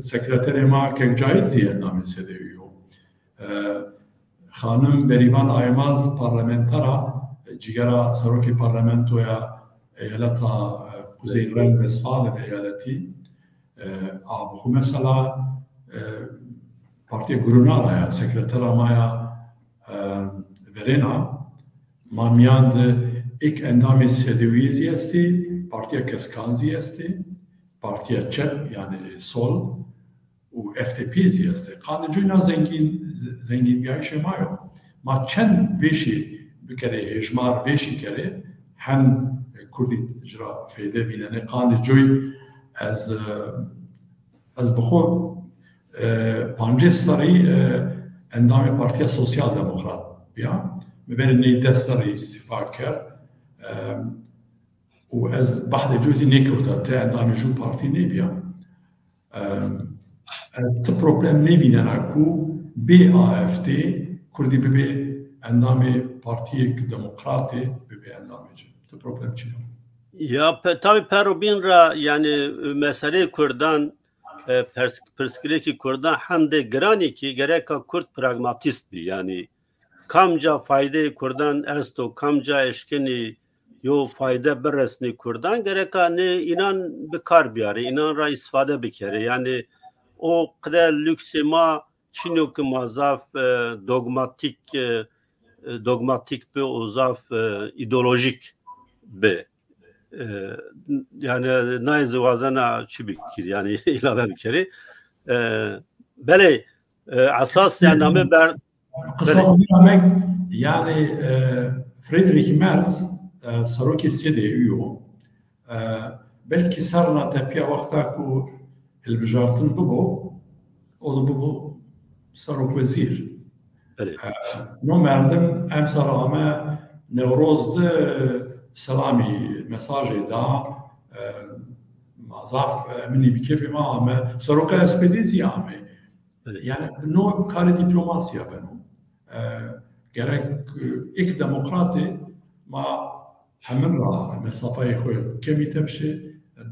Speaker 2: sekreterima kek Cahitzi endamı CDU'yu. Hanım Berivan Aymaz parlamentara cigara Saroki parlamentoya eyaleta Kuzey Ren Vesfalen eyaleti bu mesela partiya Gurunaraya sekretera maya verena mamiyan ilk endamı Sedevizi esti, partiya Keskanzi esti, partiya Çep yani Sol u FTP'zi esti. Kanı cüna zengin bir şey mayo. Ma çend beşi bir kere hejmar beşi kere hem Kurdi icra feyde binene kanı cüy az bxo پانجه سری اندام پارتیا سوسیال دموکرات بیا میبینه نیده سری استفاده کرد و از بعد جوزی نکرده تا اندام جو پارتی نبیا از ت پروبلم نبینن اکو بی AFD کردی ببی اندام پارتی دموکراتی ببی اندام جو ت پروبلم چیه؟
Speaker 1: Ya tabii Perubin ra yani mesele Kürdan perskileki Kürdan hem de grani ki gereka Kürt pragmatist bir yani kamca fayda Kürdan esto kamca eşkeni yo fayda beresni Kürdan gereka ne inan bir kar bir yere inan ra istifade bir kere yani o kadar lüksema Çinok mazaf dogmatik bir uzaf ideolojik bir yani naiz vazana çibikir yani ilave bir kere böyle asas yani name ber
Speaker 2: kısa yani Friedrich Merz saroki CDU belki sarna tepiya vakta ku hilbijartın bu o da bu sarok vezir no merdim em sarama nevrozda سلامي مساج دا مضاف مني بكيف ما عم سروكا اسبيديزي عم يعني نوع كاري دبلوماسيا بنو gerek ilk demokrati ma hemen ra mesafeyi koy kemi tepşi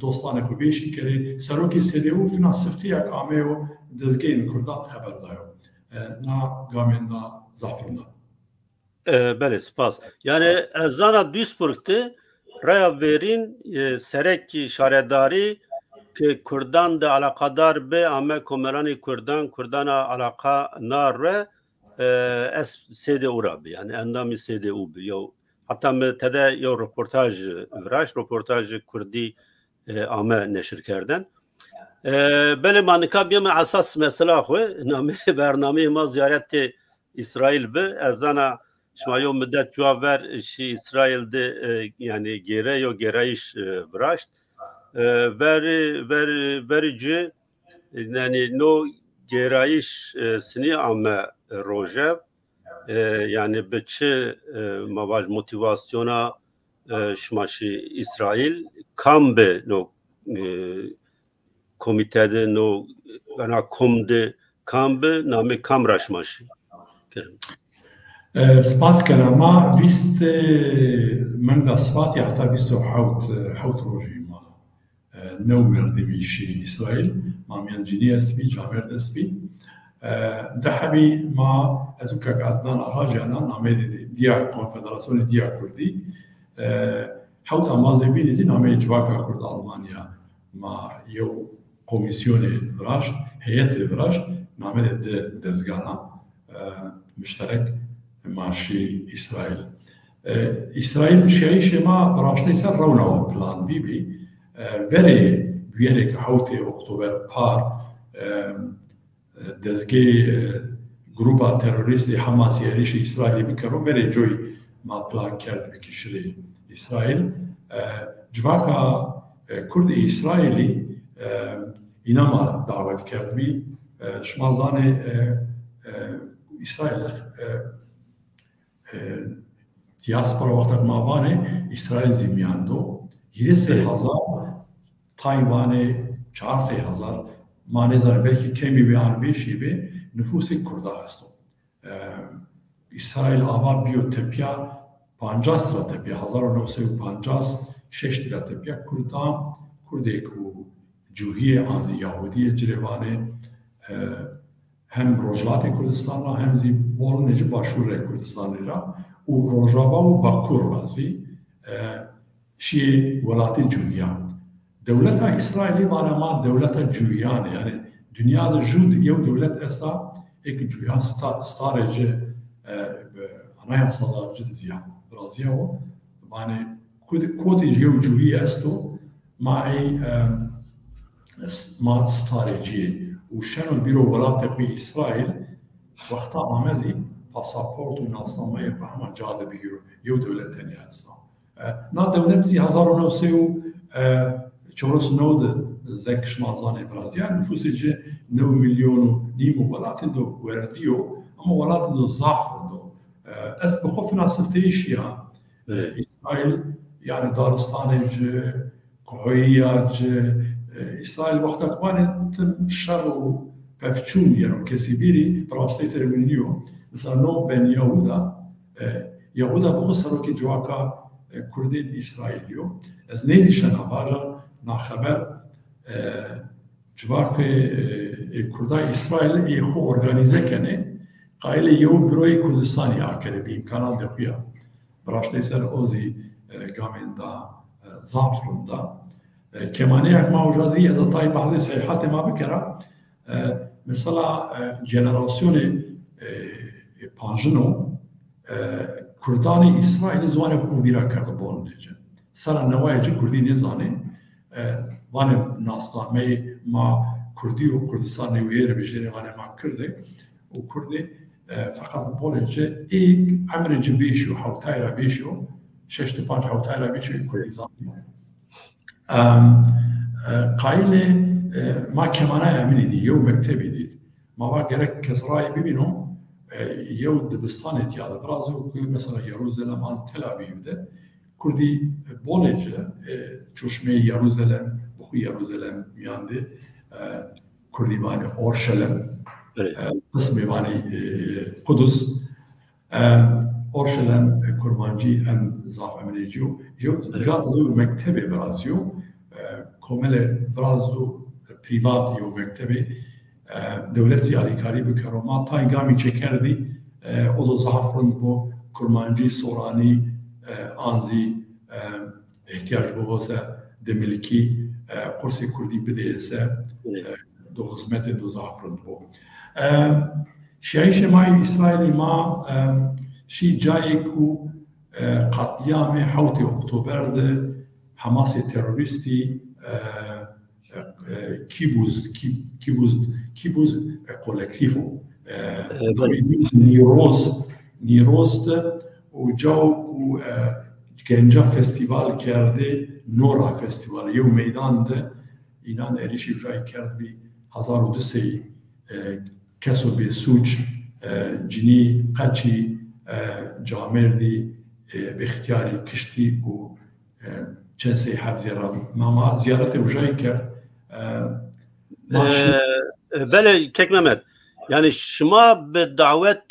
Speaker 2: dostane koy beşi kere saroki CDU finansiftiya kameo dezgeyin Kurdan haber dayo na gamenda zaferna
Speaker 1: Bele spas. Yani zana Duisburg'te raya verin serek şaredari ki Kurdan da alakadar be ama komerani Kurdana alaka nar es CDU rabi yani endami CDU bi yo hatta me tede yo röportaj Kurdi ama neşir kerden bele manika bir asas mesela xwe name bername ma ziyareti İsrail be zana شما مدت جواب شی اسرائیل ده یعنی گره یا گرایش براشت verici yani no gerayiş sini ama rojev yani beçi mavaj motivasyona şmaşi İsrail kambe no komitede no bana komde kambe name kamraşmaşi
Speaker 2: سپاس کنم ما ویست من دا سپاتی حتی ویستو حوت روژی ما نو مردمیشی اسرائیل ما میانجینی است بی جامعه دست بی ده حبی ما از اون که ازدان آراجی انا نامه دیا کنفدراسیون دیا کردی حوت امازه بی نیزی نامه جواکا کرد آلمانیا ما یو کمیسیون براش هیئت براش نامه دزگانا مشترک ماشي إسرائيل إسرائيل شيء شما براشتي سر رونا بلان بيبي very بيرك حوتي أكتوبر بار دزجي جروبا تيروريستي حماس يريش إسرائيل بكرو very joy ما بلان كرد بكشري إسرائيل جواكا كرد إسرائيلي إنما دعوت كرد بي شمازاني إسرائيل دیاسپورا وقتا ماوانه اسرائیل زمیاندو 13000 تایوانه 4000 مانه زار belki kemi bir arbeşi be nüfusu Kurda hastı. İsrail ava biyotepya 50 stratepya 1950 6 stratepya Kurdeku Cuhiye anzi Yahudiye Cirevane hem Rojavati Kurdistan'a hem Zibol'un neci başvuru Kurdistan'a u Rojava u Bakur vazi şi velati Cuhiyan. Devleta İsrail'i var ama devleta Cuhiyan yani dünyada jud yev devlet esta ek juya starece anayasalar ciddiye razıya o yani kodi yev juya esto ma'i ma stareci و شنو بیرو ولات خوی اسرائیل وقتا آمدی پاسپورت و ناسنامه همه جاده بگیرو یو دولت تنی هستم نا دولت زی 1949 زکش مازانه برازیل نفوسی جه 9 میلیون و نیم ولات دو وردیو اما ولات دو زعفر دو از بخوف ناسفتیشیا اسرائیل يعني دارستان جه کوهیا جه إسرائيل وقتا كمان تم شر وبفتشون يعني كسي بيري براسي ترمينيو مثلا نو بين يهودا بخسروا كي جواكا كردين إسرائيليو از نيزي شنا باجا نا خبر جواك كردا إسرائيل يخو أورغانيزه كنه قائل يهو بروي كردستاني آكره بإمكانات دقيقة براسي سر أوزي قامين دا زعفرون دا كمانيك ما وجدي إذا طيب بعض سيحات ما بكرة مثلا جنراسيون بانجنو كرداني إسرائيل زواني خو بيرا كرد بول نيجي سر النوايج كردي نزاني وانه ناسنامه ما كردي و كردستاني وير بيجري وانه ما كردي وكردي فقط بول نيجي إيك عمر جفيشو حوتايرا بيشو شش تبانج حوتايرا بيشو كردي زاني قائل ما كمانا امني دي يو مكتبي دي ما باقرك كسراي ببينهم يو دبستان تيادا برازو مثلا يروزلم عن تل ابيب ده كردي بولج چشمه يروزلم بخو يروزلم مياندي كردي ماني اورشلم قسمي ماني قدس اورشلم كرمانجي ان زاف امنيجيو جازو مكتبي برازيو كومل برازو بريفات يو مكتبي دولتي عليكاري بكرامات تاي قامي تشكردي او زعفرن بو كرمانجي سوراني انزي احتياج بوسا دملكي قرصي كردي بديسا دو خدمت دو زعفرن بو شيش ماي اسرائيلي ما شي جايكو قتلام حوتي اكتوبر ده حماس تروریستی کیبوز کولکتیفو نیروز و جاو کو گنجا فستیوال کرده نورا فستیوال یو میدان ده اینان اریشی جای کرد بی 1200 کسو به سوچ جنی قچی جامردی به اختیاری کشتی و چند سیحاب ما زیارت وجای کرد
Speaker 1: بله کک محمد yani شما به دعوت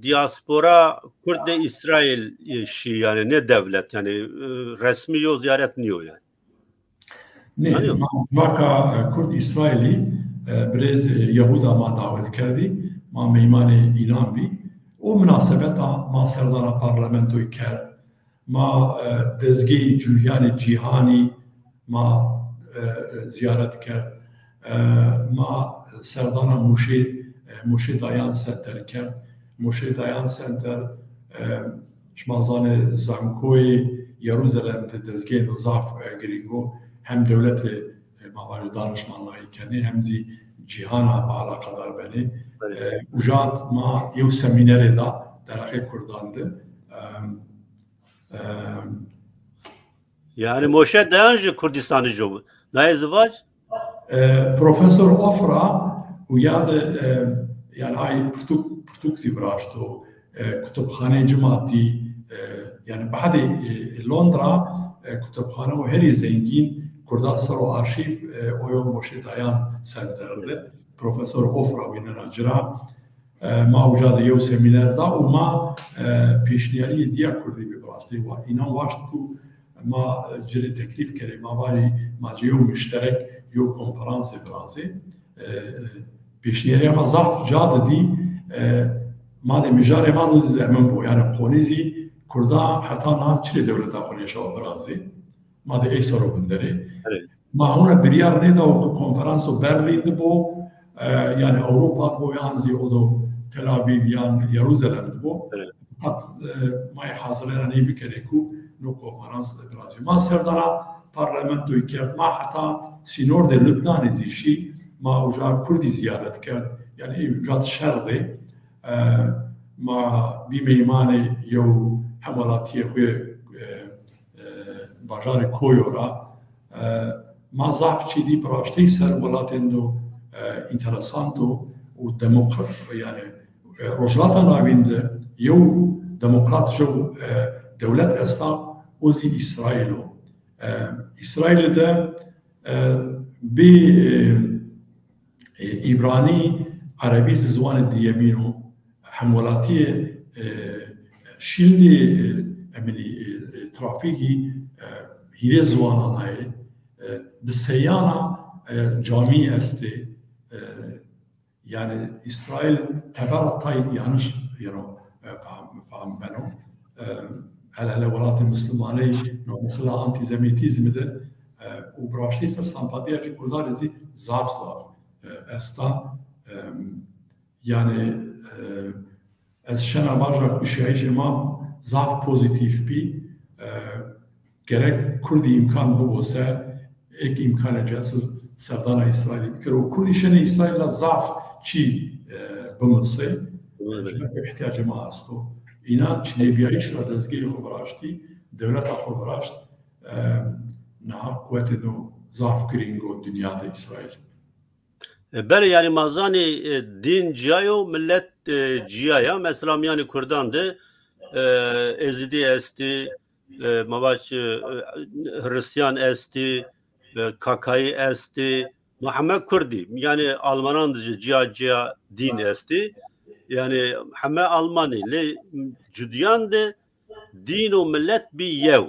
Speaker 1: دیاسپورا کرد اسرائیل شی yani ne devlet yani resmi yo ziyaret niyo yani
Speaker 2: نه ما کرد اسرائیلی برز یهودا ما دعوت کردی ما میمان ایران بی و مناسبتا ما سردان پارلمنتوی کرد ما دزگی جویان جیهانی ما زیارت کرد ما سردان موشه دایان سنتر کرد موشه دایان سنتر شمازان زنکوی یروزلم دزگی نظاف گرینگو هم دولت موارد دانشمندی کنی هم زی جیهانا با علاقه دار بنی وجات ما یو سمینر دا در اخی کردانده
Speaker 1: yani Moşe Dayanjı Kurdistan'ı jo ne ازدواج
Speaker 2: Profesör Ofra uyad yani ay Portukzi braşto kütüphane cemaati yani بعد Londra kütüphane o her zengin Kurdistan o arşiv o Moşe Dayan Center'de Profesör Ofra winner acra ما وجاد یو سمینار دا و ما پیشنهادی دیا کردی ببراستی و اینا واشت کو ما جری تکلیف کردیم ما ولی ماجیو مشترک یو کنفرانس برازی پیشنهادی ما ضعف جاد دی ما د مجاره ما دو زمین بو یعنی قونیزی کردا حتی نه چلی دولت آخونی شو برازی ما د ایسرو بندری ما هون بريار نيدا وكونفرنس برلين دبو يعني اوروبا دبو يانزي اودو تل ابيب يان يروشلم دبو ما يحاصلين اني بكريكو نو كونفرنس ادراجي ما سردنا بارلمنتو يكير ما حتى سينور دي لبنان زيشي ما اوجا كردي زيارة كان يعني يوجد شرطي ما بميماني يو حملاتي خوي باجار كويورا ما ضعف شدي براشتي سر ولاتن دو انترسانتو وديمقراط يعني رجلاتنا بين يو ديمقراط جو دولة استا وزي اسرائيل اسرائيل ده ب إبراني عربي زوان الديامينو حمولاتي شيلي أمني ترافيكي هي زوانا هاي بالسيانة جامي استي يعني إسرائيل تبارة طاي يانش يرو فهم بنو هلا ولات المسلماني مثلا أنتي زميتيزم ده وبراشتي سر سامباديا جي كردار زي زاف استا يعني از شنا باجا كشيش ما زاف بوزيتيف بي gerek Kurdi imkan bu olsa ek imkan cesur serdana İsrail'i bikro Kurdi şene İsrail'la zaf çi bumutse ihtiyacı ma asto inan çile biaiş ve dezgiri xobrashti devlet xobrasht nah kuvvetino zaf kiringo dünyada İsrail
Speaker 1: بله yani mazani din cihayo millet cihaya mesela yani Kurdan'dı ezidi esti mavaç Hristiyan esti kakayı esti Muhammed Kurdi yani Almanandıcı ciha din esti yani Muhammed Almani le cüdyandı din o millet bir yev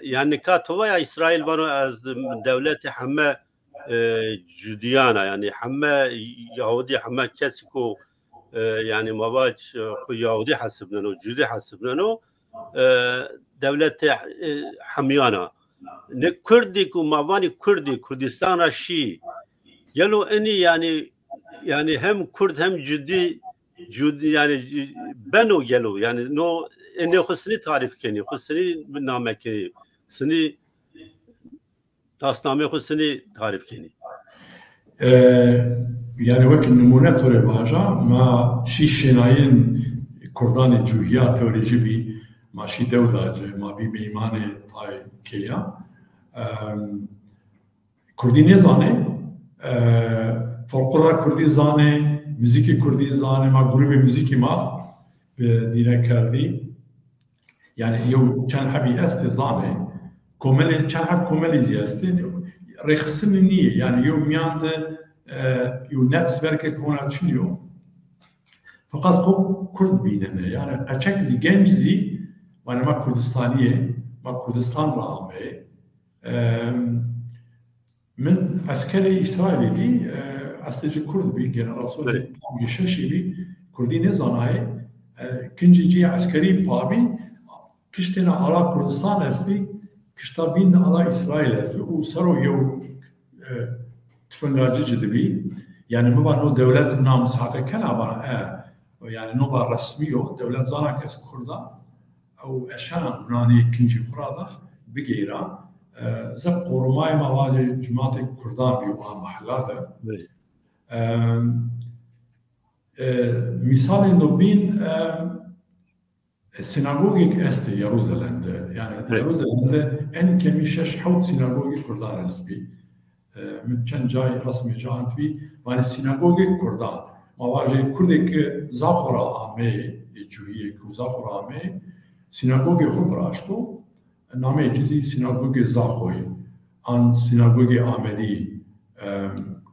Speaker 1: yani katovaya İsrail var az devleti Muhammed جوديانا يعني حما يهودي حما كاتسكو يعني مواج يهودي حسبنا جودي حسبنا دولة حميانا نكردي كو مavani كردستان شي يلو اني يعني هم كرد هم جودي يعني بنو يلو يعني نو اني خصني تعرف كني خصني بالنامه كني سني داستنامه خصني تعرف كني
Speaker 2: يعني وقت النمونة توري باجا ما شي شناين كردان جوهيا توريجي بي ما شي دوداج ما بي بيماني تاي كيا كردي نزاني فولكلور كردي زاني موزيكي كردي زاني ما جروب موزيكي ما بدينا كردي يعني يو كان حبي استي زاني كوميلي كان حب كوميلي زياستي رخصني نية يعني يوم ياند يو نتسبرك كونا تشنيو فقط هو كرد بيننا يعني قشك زي جنج زي وانا ما كردستانية ما كردستان رامي من عسكري إسرائيلي دي أستجي كرد بي جنرال صوري يششي بي كردي نزاناي كنجي جي عسكري بابي كشتنا على كردستان اسبي كشتابين على إسرائيل اسبي وصاروا يو تفنراجي جدبي يعني ما بانو دولة نام ساعته كان عبارة يعني نوبة رسمية دولة زانا كاس كردا أو أشان ناني كنجي خرادا بغيرا زق قرماي مواجه جماعة كردان بيوها محلاده مثال نوبين سيناغوغيك است يروشلم يعني يروشلم ان كمي شش حوت سيناغوغي كردان اسبي من چند جای رسمی جهان بی وان سیناگوگ کردان مواجه کردی که زاخورا آمه جویی که زاخورا آمه سیناگوگ خود راشتو نامه جزی سیناگوگ زاخوی آن سیناگوگ آمدی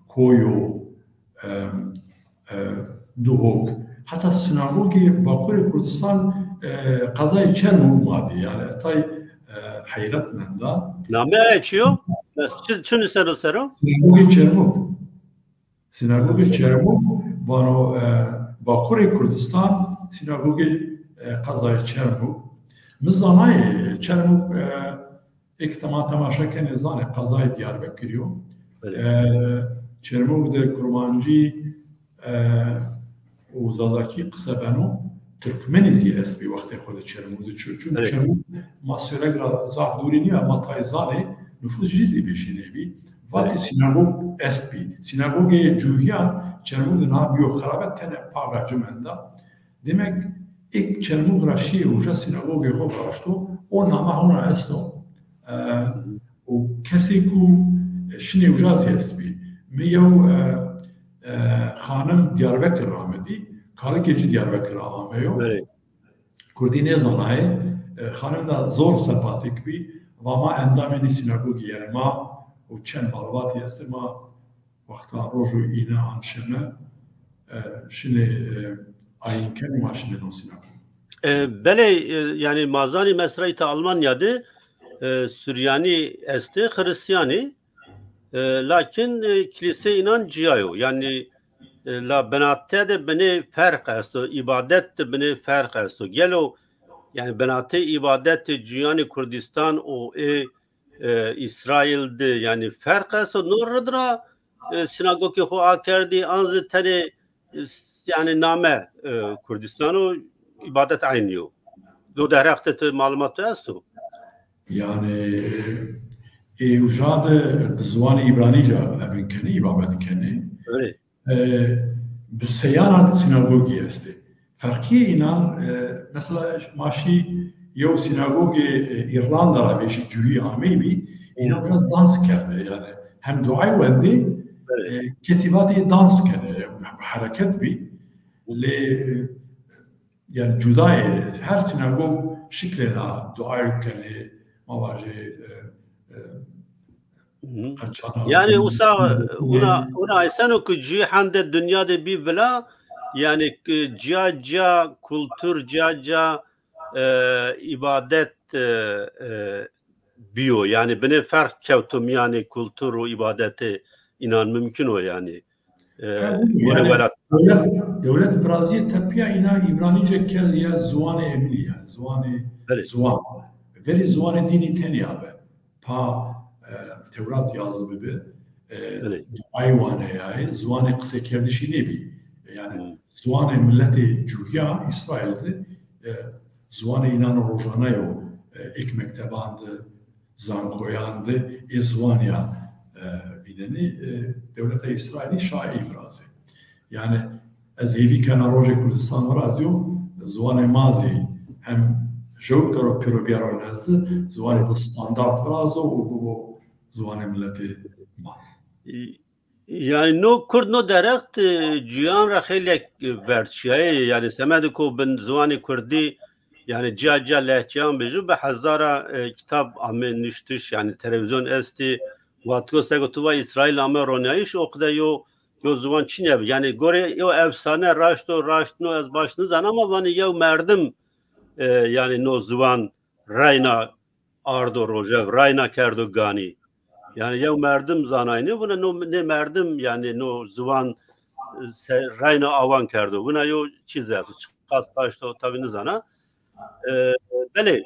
Speaker 2: کویو دوهوک حتی سیناگوگ باکور کردستان قضای چرم اومدی يعني استای حیرت منده
Speaker 1: نامه چیو؟ شنو سرو؟
Speaker 2: سیناگوگ چرموک بانو باکور کردستان سیناگوگ قضای چرموک مزانای چرموک ایک تماشا کنه زانه قضای دیاربکریو چرمو ده کرمانجی و زاداکی قصه بنو ترکمنیزی اسبی وقتی خود چرمو ده چون چرمو ماسیرگ را زاف دوری نیه اما تای زانه nüfus jizi beşine bir. Vati sinagog espi. Sinagoge cühya çermud nabiyo xarabet tene paga cümenda. Demek ilk çermud raşi uca sinagoge xo karıştı. O nama ona esto. O kesi ku şine ucaz espi. Miyo xanım Diyarbakır rahmeti. Kalıkeci Diyarbakır ağameyo. Kurdi ne zanayı. Xanım da zor sempatik bir. و ما اندامنی سینگوگی یعنی ما و چند بالواتی است ما وقتا روزو اینا آنشمه شنه آین کنی ما شنه نو سینگوگ.
Speaker 1: بله yani mazani mesrayta Almanya'da Süryani esti Hristiyani lakin kilise inan cihayo yani la benatte de beni fark esto ibadet de beni fark esto gelo yani benate ibadet ciyani Kurdistan o İsrail'de yani fark esto nurradra sinagogi ho akerdi anzı tane yani name Kurdistan'o ibadet aynıyor. Do derhakte malumatı esto.
Speaker 2: Yani evjade zvan İbranice ebin keni ibadet keni.
Speaker 1: Öyle.
Speaker 2: Biseyanan sinagogi esti. Farkiye inan mesela maşi yev sinagogi İrlanda'da beşi cühi ameyi inan orada dans kerdi yani hem duayı vendi kesivati dans kerdi hareket bi le yani cudayı her sinagog şekline duayı kerdi mavaje
Speaker 1: yani ona sen o ki cihanda dünyada bir vela yani cihaca kültür cihaca ibadet biyo yani beni fark kevtum yani kültür o ibadete inan mümkün o yani.
Speaker 2: Devlet Brazil tepiya ina İbranice kel ya zuane emni yani zuane zuan veri zuane dini teni abi pa Tevrat yazı gibi ayvane yani zuane kısa kerdişi ne bi yani zuane milleti cühya İsrail'de zuane inan rojanayo ek mektebandı zan koyandı zuania bideni devlete İsrail'i şai ibrazı yani az evi kenaroje Kurdistan var azyo zuane mazi hem jokero pirobiyaro nazdı zuane bu standart brazo bu zuane milleti
Speaker 1: yani no Kurd no derekt cihan ra xelek verçiye yani semediko bin zuani Kurdi yani cihaca lehçeyan biju be hazara kitap ame niştiş yani televizyon esti vatko segotuva İsrail ame ronayiş okda yo zuan Çin'e yani gore yo efsane raştno ez başını zan ama vani yo merdim yani no zuan rayna ardo rojev rayna kerdogani yani ya merdim zanayını buna no ne merdim yani no zuvan rayna avan kerdo buna yo çizer kas kaçto tabii zana bele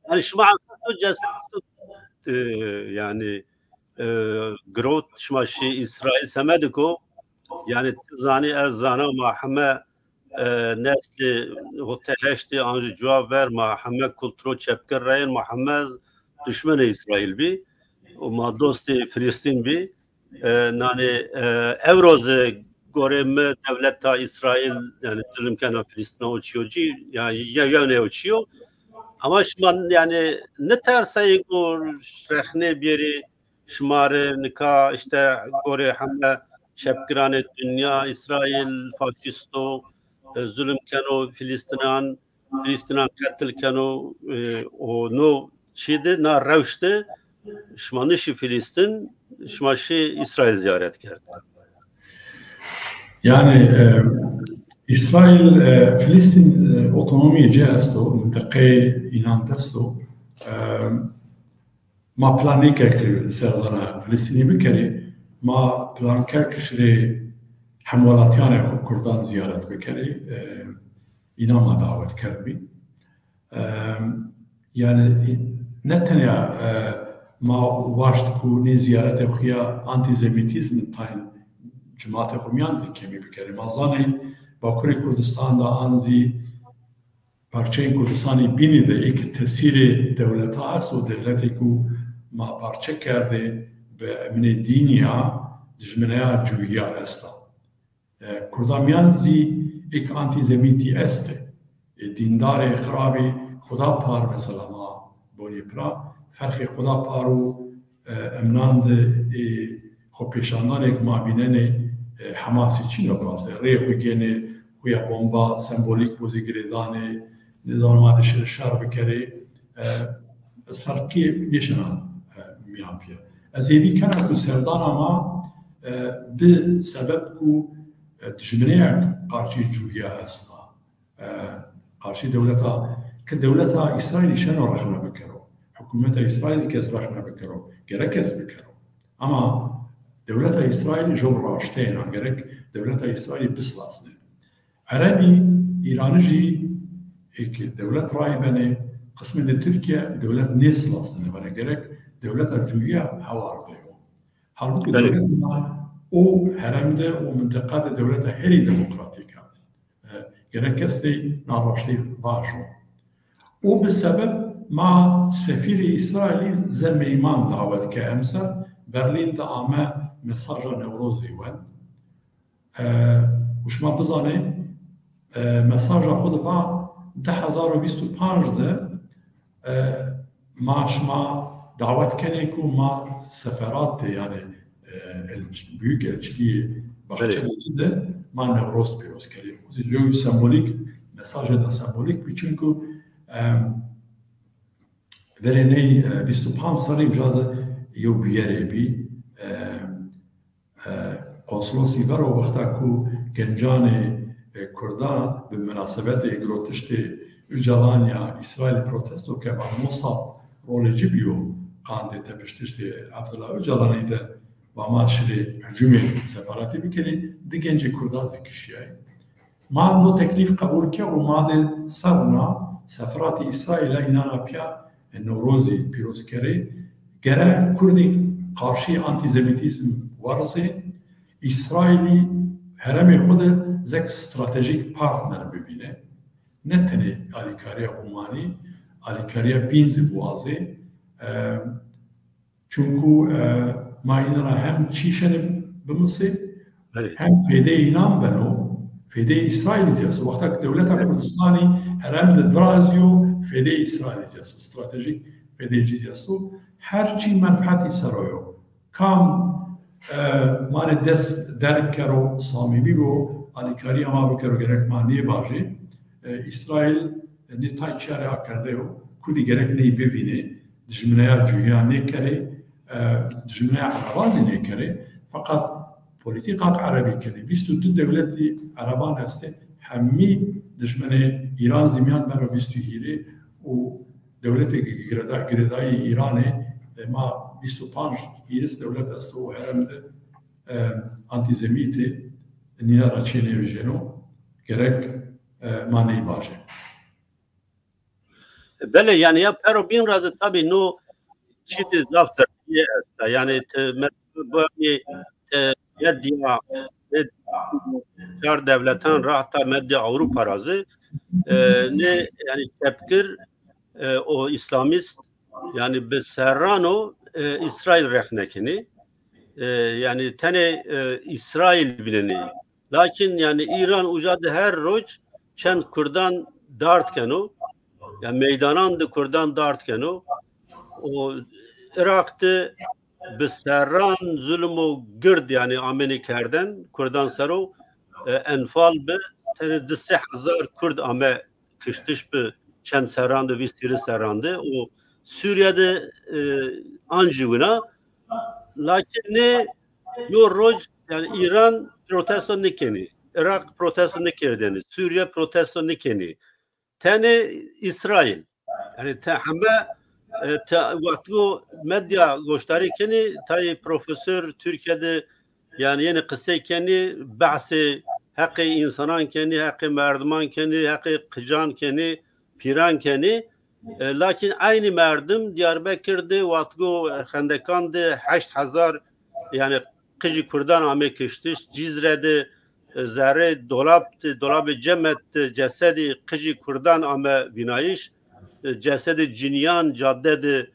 Speaker 1: yani şuma yani growth şmaşi İsrail semediko yani zani ez zana mahme nesli hotelleşti anjı cevap ver mahme kulturo çepker rayin mahme düşmanı İsrail bi ma dosti Filistin bi nane evroz gorem devlet ta İsrail yani zulüm kana Filistin'e uçuyor ya ne uçuyor ama şman yani ne tersayı o şrehne biri şmare nika işte gore hamle şepkirane dünya İsrail faşisto zulüm kano Filistin'an katil kano o no şeyde na revşte şmanışı Filistin şmaşı İsrail ziyaret kerdi.
Speaker 2: Yani İsrail Filistin otonomiye esto mıntıkayı inandesto ma planı kerkli serdana Filistin'i bir kere ma plan kerkişri hamvalatiyane Kurdan ziyaret bir kere inanma davet kerbi yani ne tane ما واشت کو نی زیارت خویا آنتیزمیتیزم تاین جماعت خومیان زی کمی بکری مازانی باکوری کردستان دا آنزی پارچه کردستانی بینی ده ایک تاثیر دولت ها است و دولتی که ما پارچه کرده به امن دینیا دجمنه جویا است. کردامیان زی ایک آنتیزمیتی است. دیندار خرابی خدا پار مثلا ما بونی پرا فرق خدا پارو امناند خو پیشاندان ایک ما بیننه حماسی چی نبراسته ری خوی گینه خوی بمبا سمبولیک بوزی گریدانه نظام ماده شر بکره از فرقی نیشنان میان فیه از هیوی کنه که سردان ما به سبب که دجمنه قارچی جویا است قارچی دولتا که دولتا اسرائیل شنو رخنه بکرو حکومت اسرائیل کس رخنه بکرو گره کس بکرو اما دولت اسرائیل جو راشتين گرک دولت اسرائیل بسلاسنه عربي ایرانجی ایک دولت رای بنه قسم ترکیه دولت نسلاسنه بنه گرک دولت جویا هوارده halbuki devletler o heremde o منطقه دولت هری دموکراتیک gerekçesi navaşlı vajo. O bir sebep ma sefiri İsrail'i zemeyman davet ke emsa Berlin'de ama mesaja nevrozi wen. Uşma bizane mesaja xud va 2025'de ma şma davet kene ku ma seferat yani büyük elçiliği başçılığı ma nevroz piroz kelim. Joyu sembolik mesajı da sembolik çünkü vereney 25 سالی مجاده یو بیاره بی قنصلوسی برو وقتا کو گنجان کردان به مناسبت گروتشت اجالانیا اسرائیل پروتستو که با موسا رول جیبیو قانده تپشتشت عبدالله اجالانی ده و ما شری حجوم سفاراتی بکنی دی گنج کردان زکشیه ما نو تکلیف قبول که و ماده سرنا سفارات اسرائیل اینانا پیا نوروزی پیروزکاری گره کردی قارشی آنتیزمیتیزم ورزه اسرائیلی هرم خود زک استراتژیک پارتنر ببینه نه تنه آلیکاری عمانی آلیکاری بینز بوازه چونکو ما اینرا هم چیشن بمسه هم فیده اینام بنو فیده اسرائیل زیاست وقتا که دولت کردستانی هرم درازیو فیده اسرائیل زیاست استراتژیک فیده زیاست هرچی منفعتی سرایو کام مال دست درک کرو سامی بیو آلیکاری ما بکرو گرک ما نی باجی اسرائیل نتای چاره کرده و کودی گرک نی ببینه دجمنه جویا نکره دجمنه عربازی نکره فقط پلیتیک عربی کنه 22 دولتی عربان هسته همی دشمنه ایران زمیان برای 22 هیره و دولت گردای ایرانه ما 25 هیرس دولت است و هرمده آنتیزمیتی نینا را چینه ویژنو گرک معنی باشه
Speaker 1: بله یعنی یا پرو بین رازه تابی نو چیزی زفتر yani medya çar devletin rahta medya Avrupa razı ne yani tepkir o İslamist yani bir serrano İsrail rehnekini yani tane İsrail bileni lakin yani İran ucadı her roç çen Kurdan dartken o yani meydanandı Kurdan dartken o Irak'ta bi serran zulm û gird yani ameni kerden Kurdan sero enfal bi tene 3000 Kurd ame kiştiş bi çend serrandı vistiri serrandı o Suriye'de anjivuna lakin ne yo roj yani İran protesto nikeni Irak protesto nikerdeni Suriye protesto nikeni tane İsrail yani tehme وقتی medya گوشتاری کنی تای پروفسور Türkiye'de yani yeni kısa کنی بحث حق انسانان کنی حق مردمان کنی حق قجان کنی پیران کنی lakin aynı merdim Diyarbakır'da Vatgo Xendekan'da 8000 yani Kıcı Kurdan ame kiştiş Cizre'de zerre dolabı cemet cesedi Kıcı Kurdan ame binayiş cesedi Cinyan caddede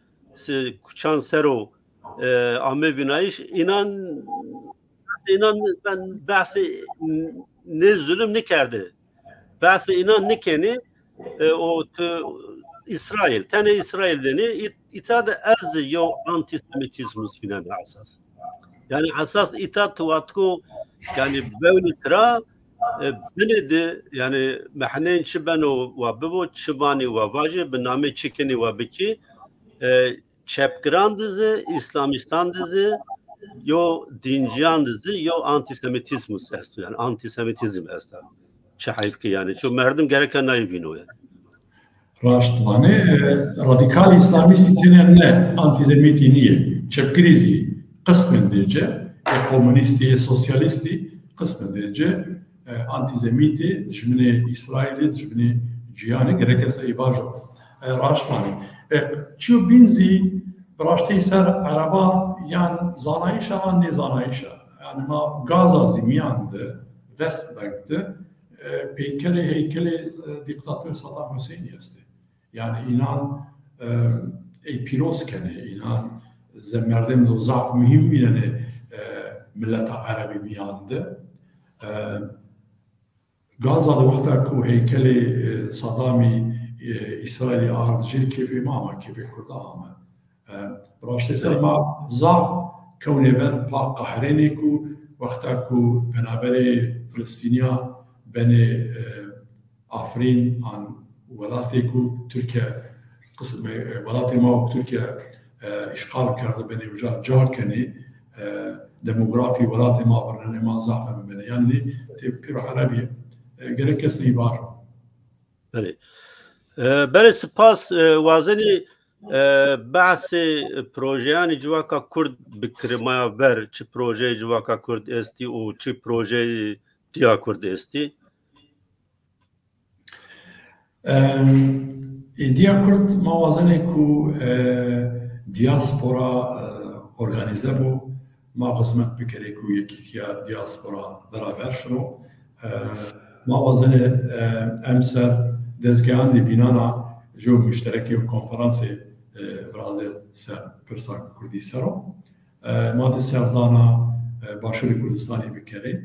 Speaker 1: Kuçan Sero ame binayiş inan ben bahsi ne zulüm ne kerdi bahsi inan ne keni o İsrail tane İsrail'deni itaat az yo antisemitizmus filan asas yani asas itaat vatku yani böyle tra بنده yani محنين شبانو وببو شباني وواجه بنامه چکنی و بچی çepkiran dizi, İslamistan dizi, yo dinciyan dizi, yo antisemitizmus estu yani antisemitizm estu. Şahif ki yani şu merdim gereken naivino yani.
Speaker 2: Raştvanı radikal İslamisti tenemle antisemiti niye? Çepkirizi kısmen derece komünisti, sosyalisti kısmen derece antisemiti düşmeni İsrail'i düşmeni cihanı gerekirse ibajo. Raştvanı çu binzi براشتی سر عربا یان زانایش آن نه زانایش یعنی ما گازا زمیانده وست بنکده پیکر هیکل دیکتاتور صدام حسینی است yani inan پیروز کنه inan زمردم دو ضعف mühim bilene millet Arabi miyandı Gaza'da vakta ku heykeli Saddam'i İsrail'i ardıcı kefi ama kefi kurda ama براشته سر ما ضعف كونه بر پاک قهرینی کو وقتا کو بنابرای فلسطینیا بین آفرین آن ولاتی کو ترکیه قسم ولاتی ما و ترکیه اشغال کرده بین وجا جار کنی دموغرافی ولاتی ما برنامه ما ضعف بین یعنی تپیر عربی گره کسی بار.
Speaker 1: بله. بله سپاس وازنی بحث پروژه‌ان جواکا کرد بکرمایا بر چه پروژه جواکا کرد استی و چه پروژه دیا کرد استی؟
Speaker 2: دیا کرد موازنه کو دیاسپورا ارگانیزه بو ما قسمت بکره کو یکی تیا دیاسپورا برابر شنو موازنه امسر دزگان دی بینانا جو مشترکی و کنفرانسی برازیل سر پرسان کردی سرو ماده سردانا باشور کردستانی بکره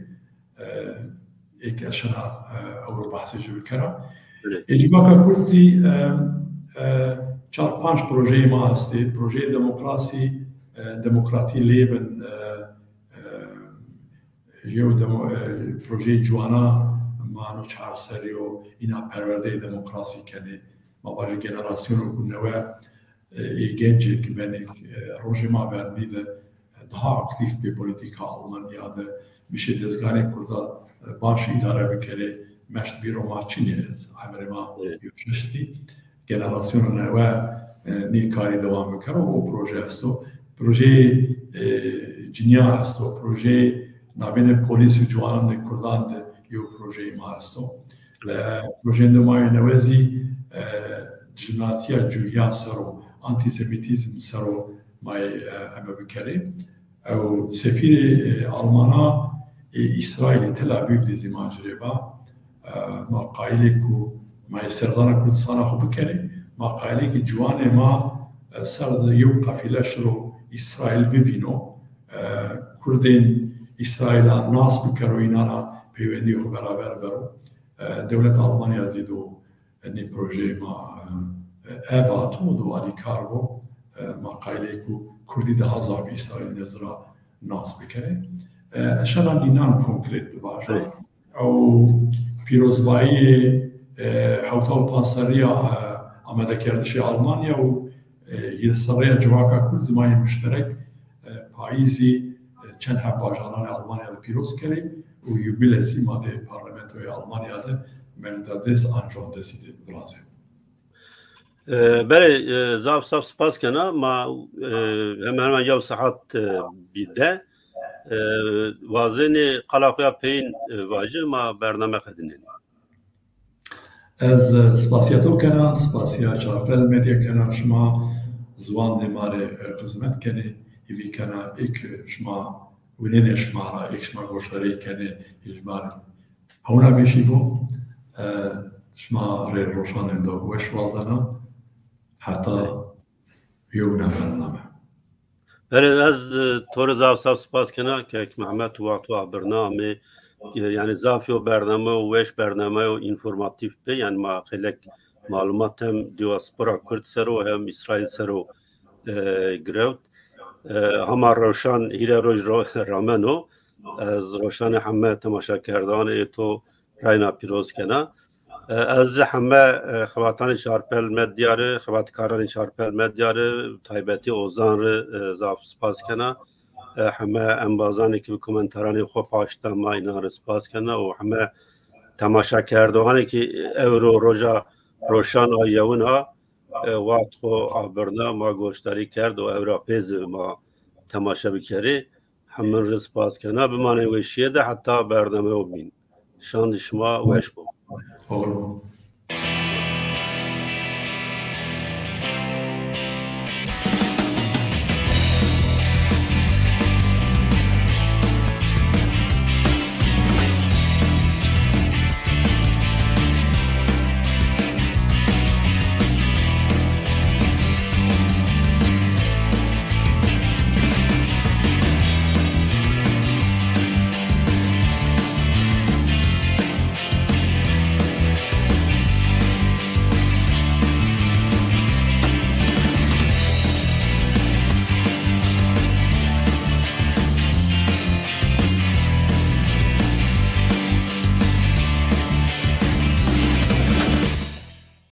Speaker 2: ایک اشنا اورو بحثی جو بکره اجباکا کردی 4-5 پروژه ما هستی پروژه دموکراتی لیبن جو پروژه جوانا مانو 4 سریو اینا پرورده دموکراسی کنه ما باشه جنراسیون رو کنه genci ki beni rojima vermeydi daha aktif bir politika Almanya'da bir şey dezgane kurda baş idare bir kere meşt bir romaçini Amerima yürüyüştü generasyonun ve nikari devam eder o proje asto proje dünya asto proje nabene polisi juanın da kurdan da yo proje ma asto projenin ma nevezi cinatia juya saro antisemitizm saro may ama bikare او سفیر آلمانا اسرائیل تل آویو دیزی ماجره با ما قایلی کو ما سردان کردستان خو بکره ما قایلی که جوان ما سرد یو قافله شرو اسرائیل ببینو کردین اسرائیل ناس بکرو اینانا پیوندی خو برابر برو دولت آلمانیا زیدو نی پروژه ما اواتو دواری کاربو ما قایلی کو کردی ده هزار اسرائیل نظرا ناس بکره شنان دینان کنکریت باشه او پیروزبایی حوتا و پانسریا آمده کردش آلمانیا و یه سریا جواکا کرد زمانی مشترک پاییزی چند هم باجانان آلمانیا ده پیروز کرد و یوبیلزی ماده پارلمنتوی آلمانیا ده مندادس انجام دسید برازیل
Speaker 1: بله زاف سپاس کنه ما hemen yav saat birde vazini qalaqya peyin vacı ma bername qedinin.
Speaker 2: از سپاسیاتو کنم سپاسیا چارپل مدیا کنم شما زوان دماره قسمت کنه ایوی کنه ایک شما ولین شما را ایک شما گوشتری کنه اجبار هونا بیشی بو شما ری روشان اندو وش وازنا حتی یونا برنامه
Speaker 1: از طور زاف سپاس کنم که محمد و برنامه yani zafî û bername û weş bername û informatif be yani ma xelek malumat hem diaspora Kurd ser û hem İsrail ser û girewt hema rewşan hîre roj ramen û ez rewşanê heme temaşakerdanê to rayna pîroz kena ez heme xewatanê çarpel medyarê xewatkaranê çarpel medyarê taybetî ozan re zaf spas kena همه انبازانی که کامنترانی خوب پاشتن ما اینا رو سپاس کنه و همه تماشا کردوانی که اورو روژا روشان آیون ها وقت خو آبرنا ما گوشتاری کرد و اوراپیز ما تماشا بکری همه رو سپاس کنه بمانه وشیه ده حتی برنامه و بین شاند شما وش بود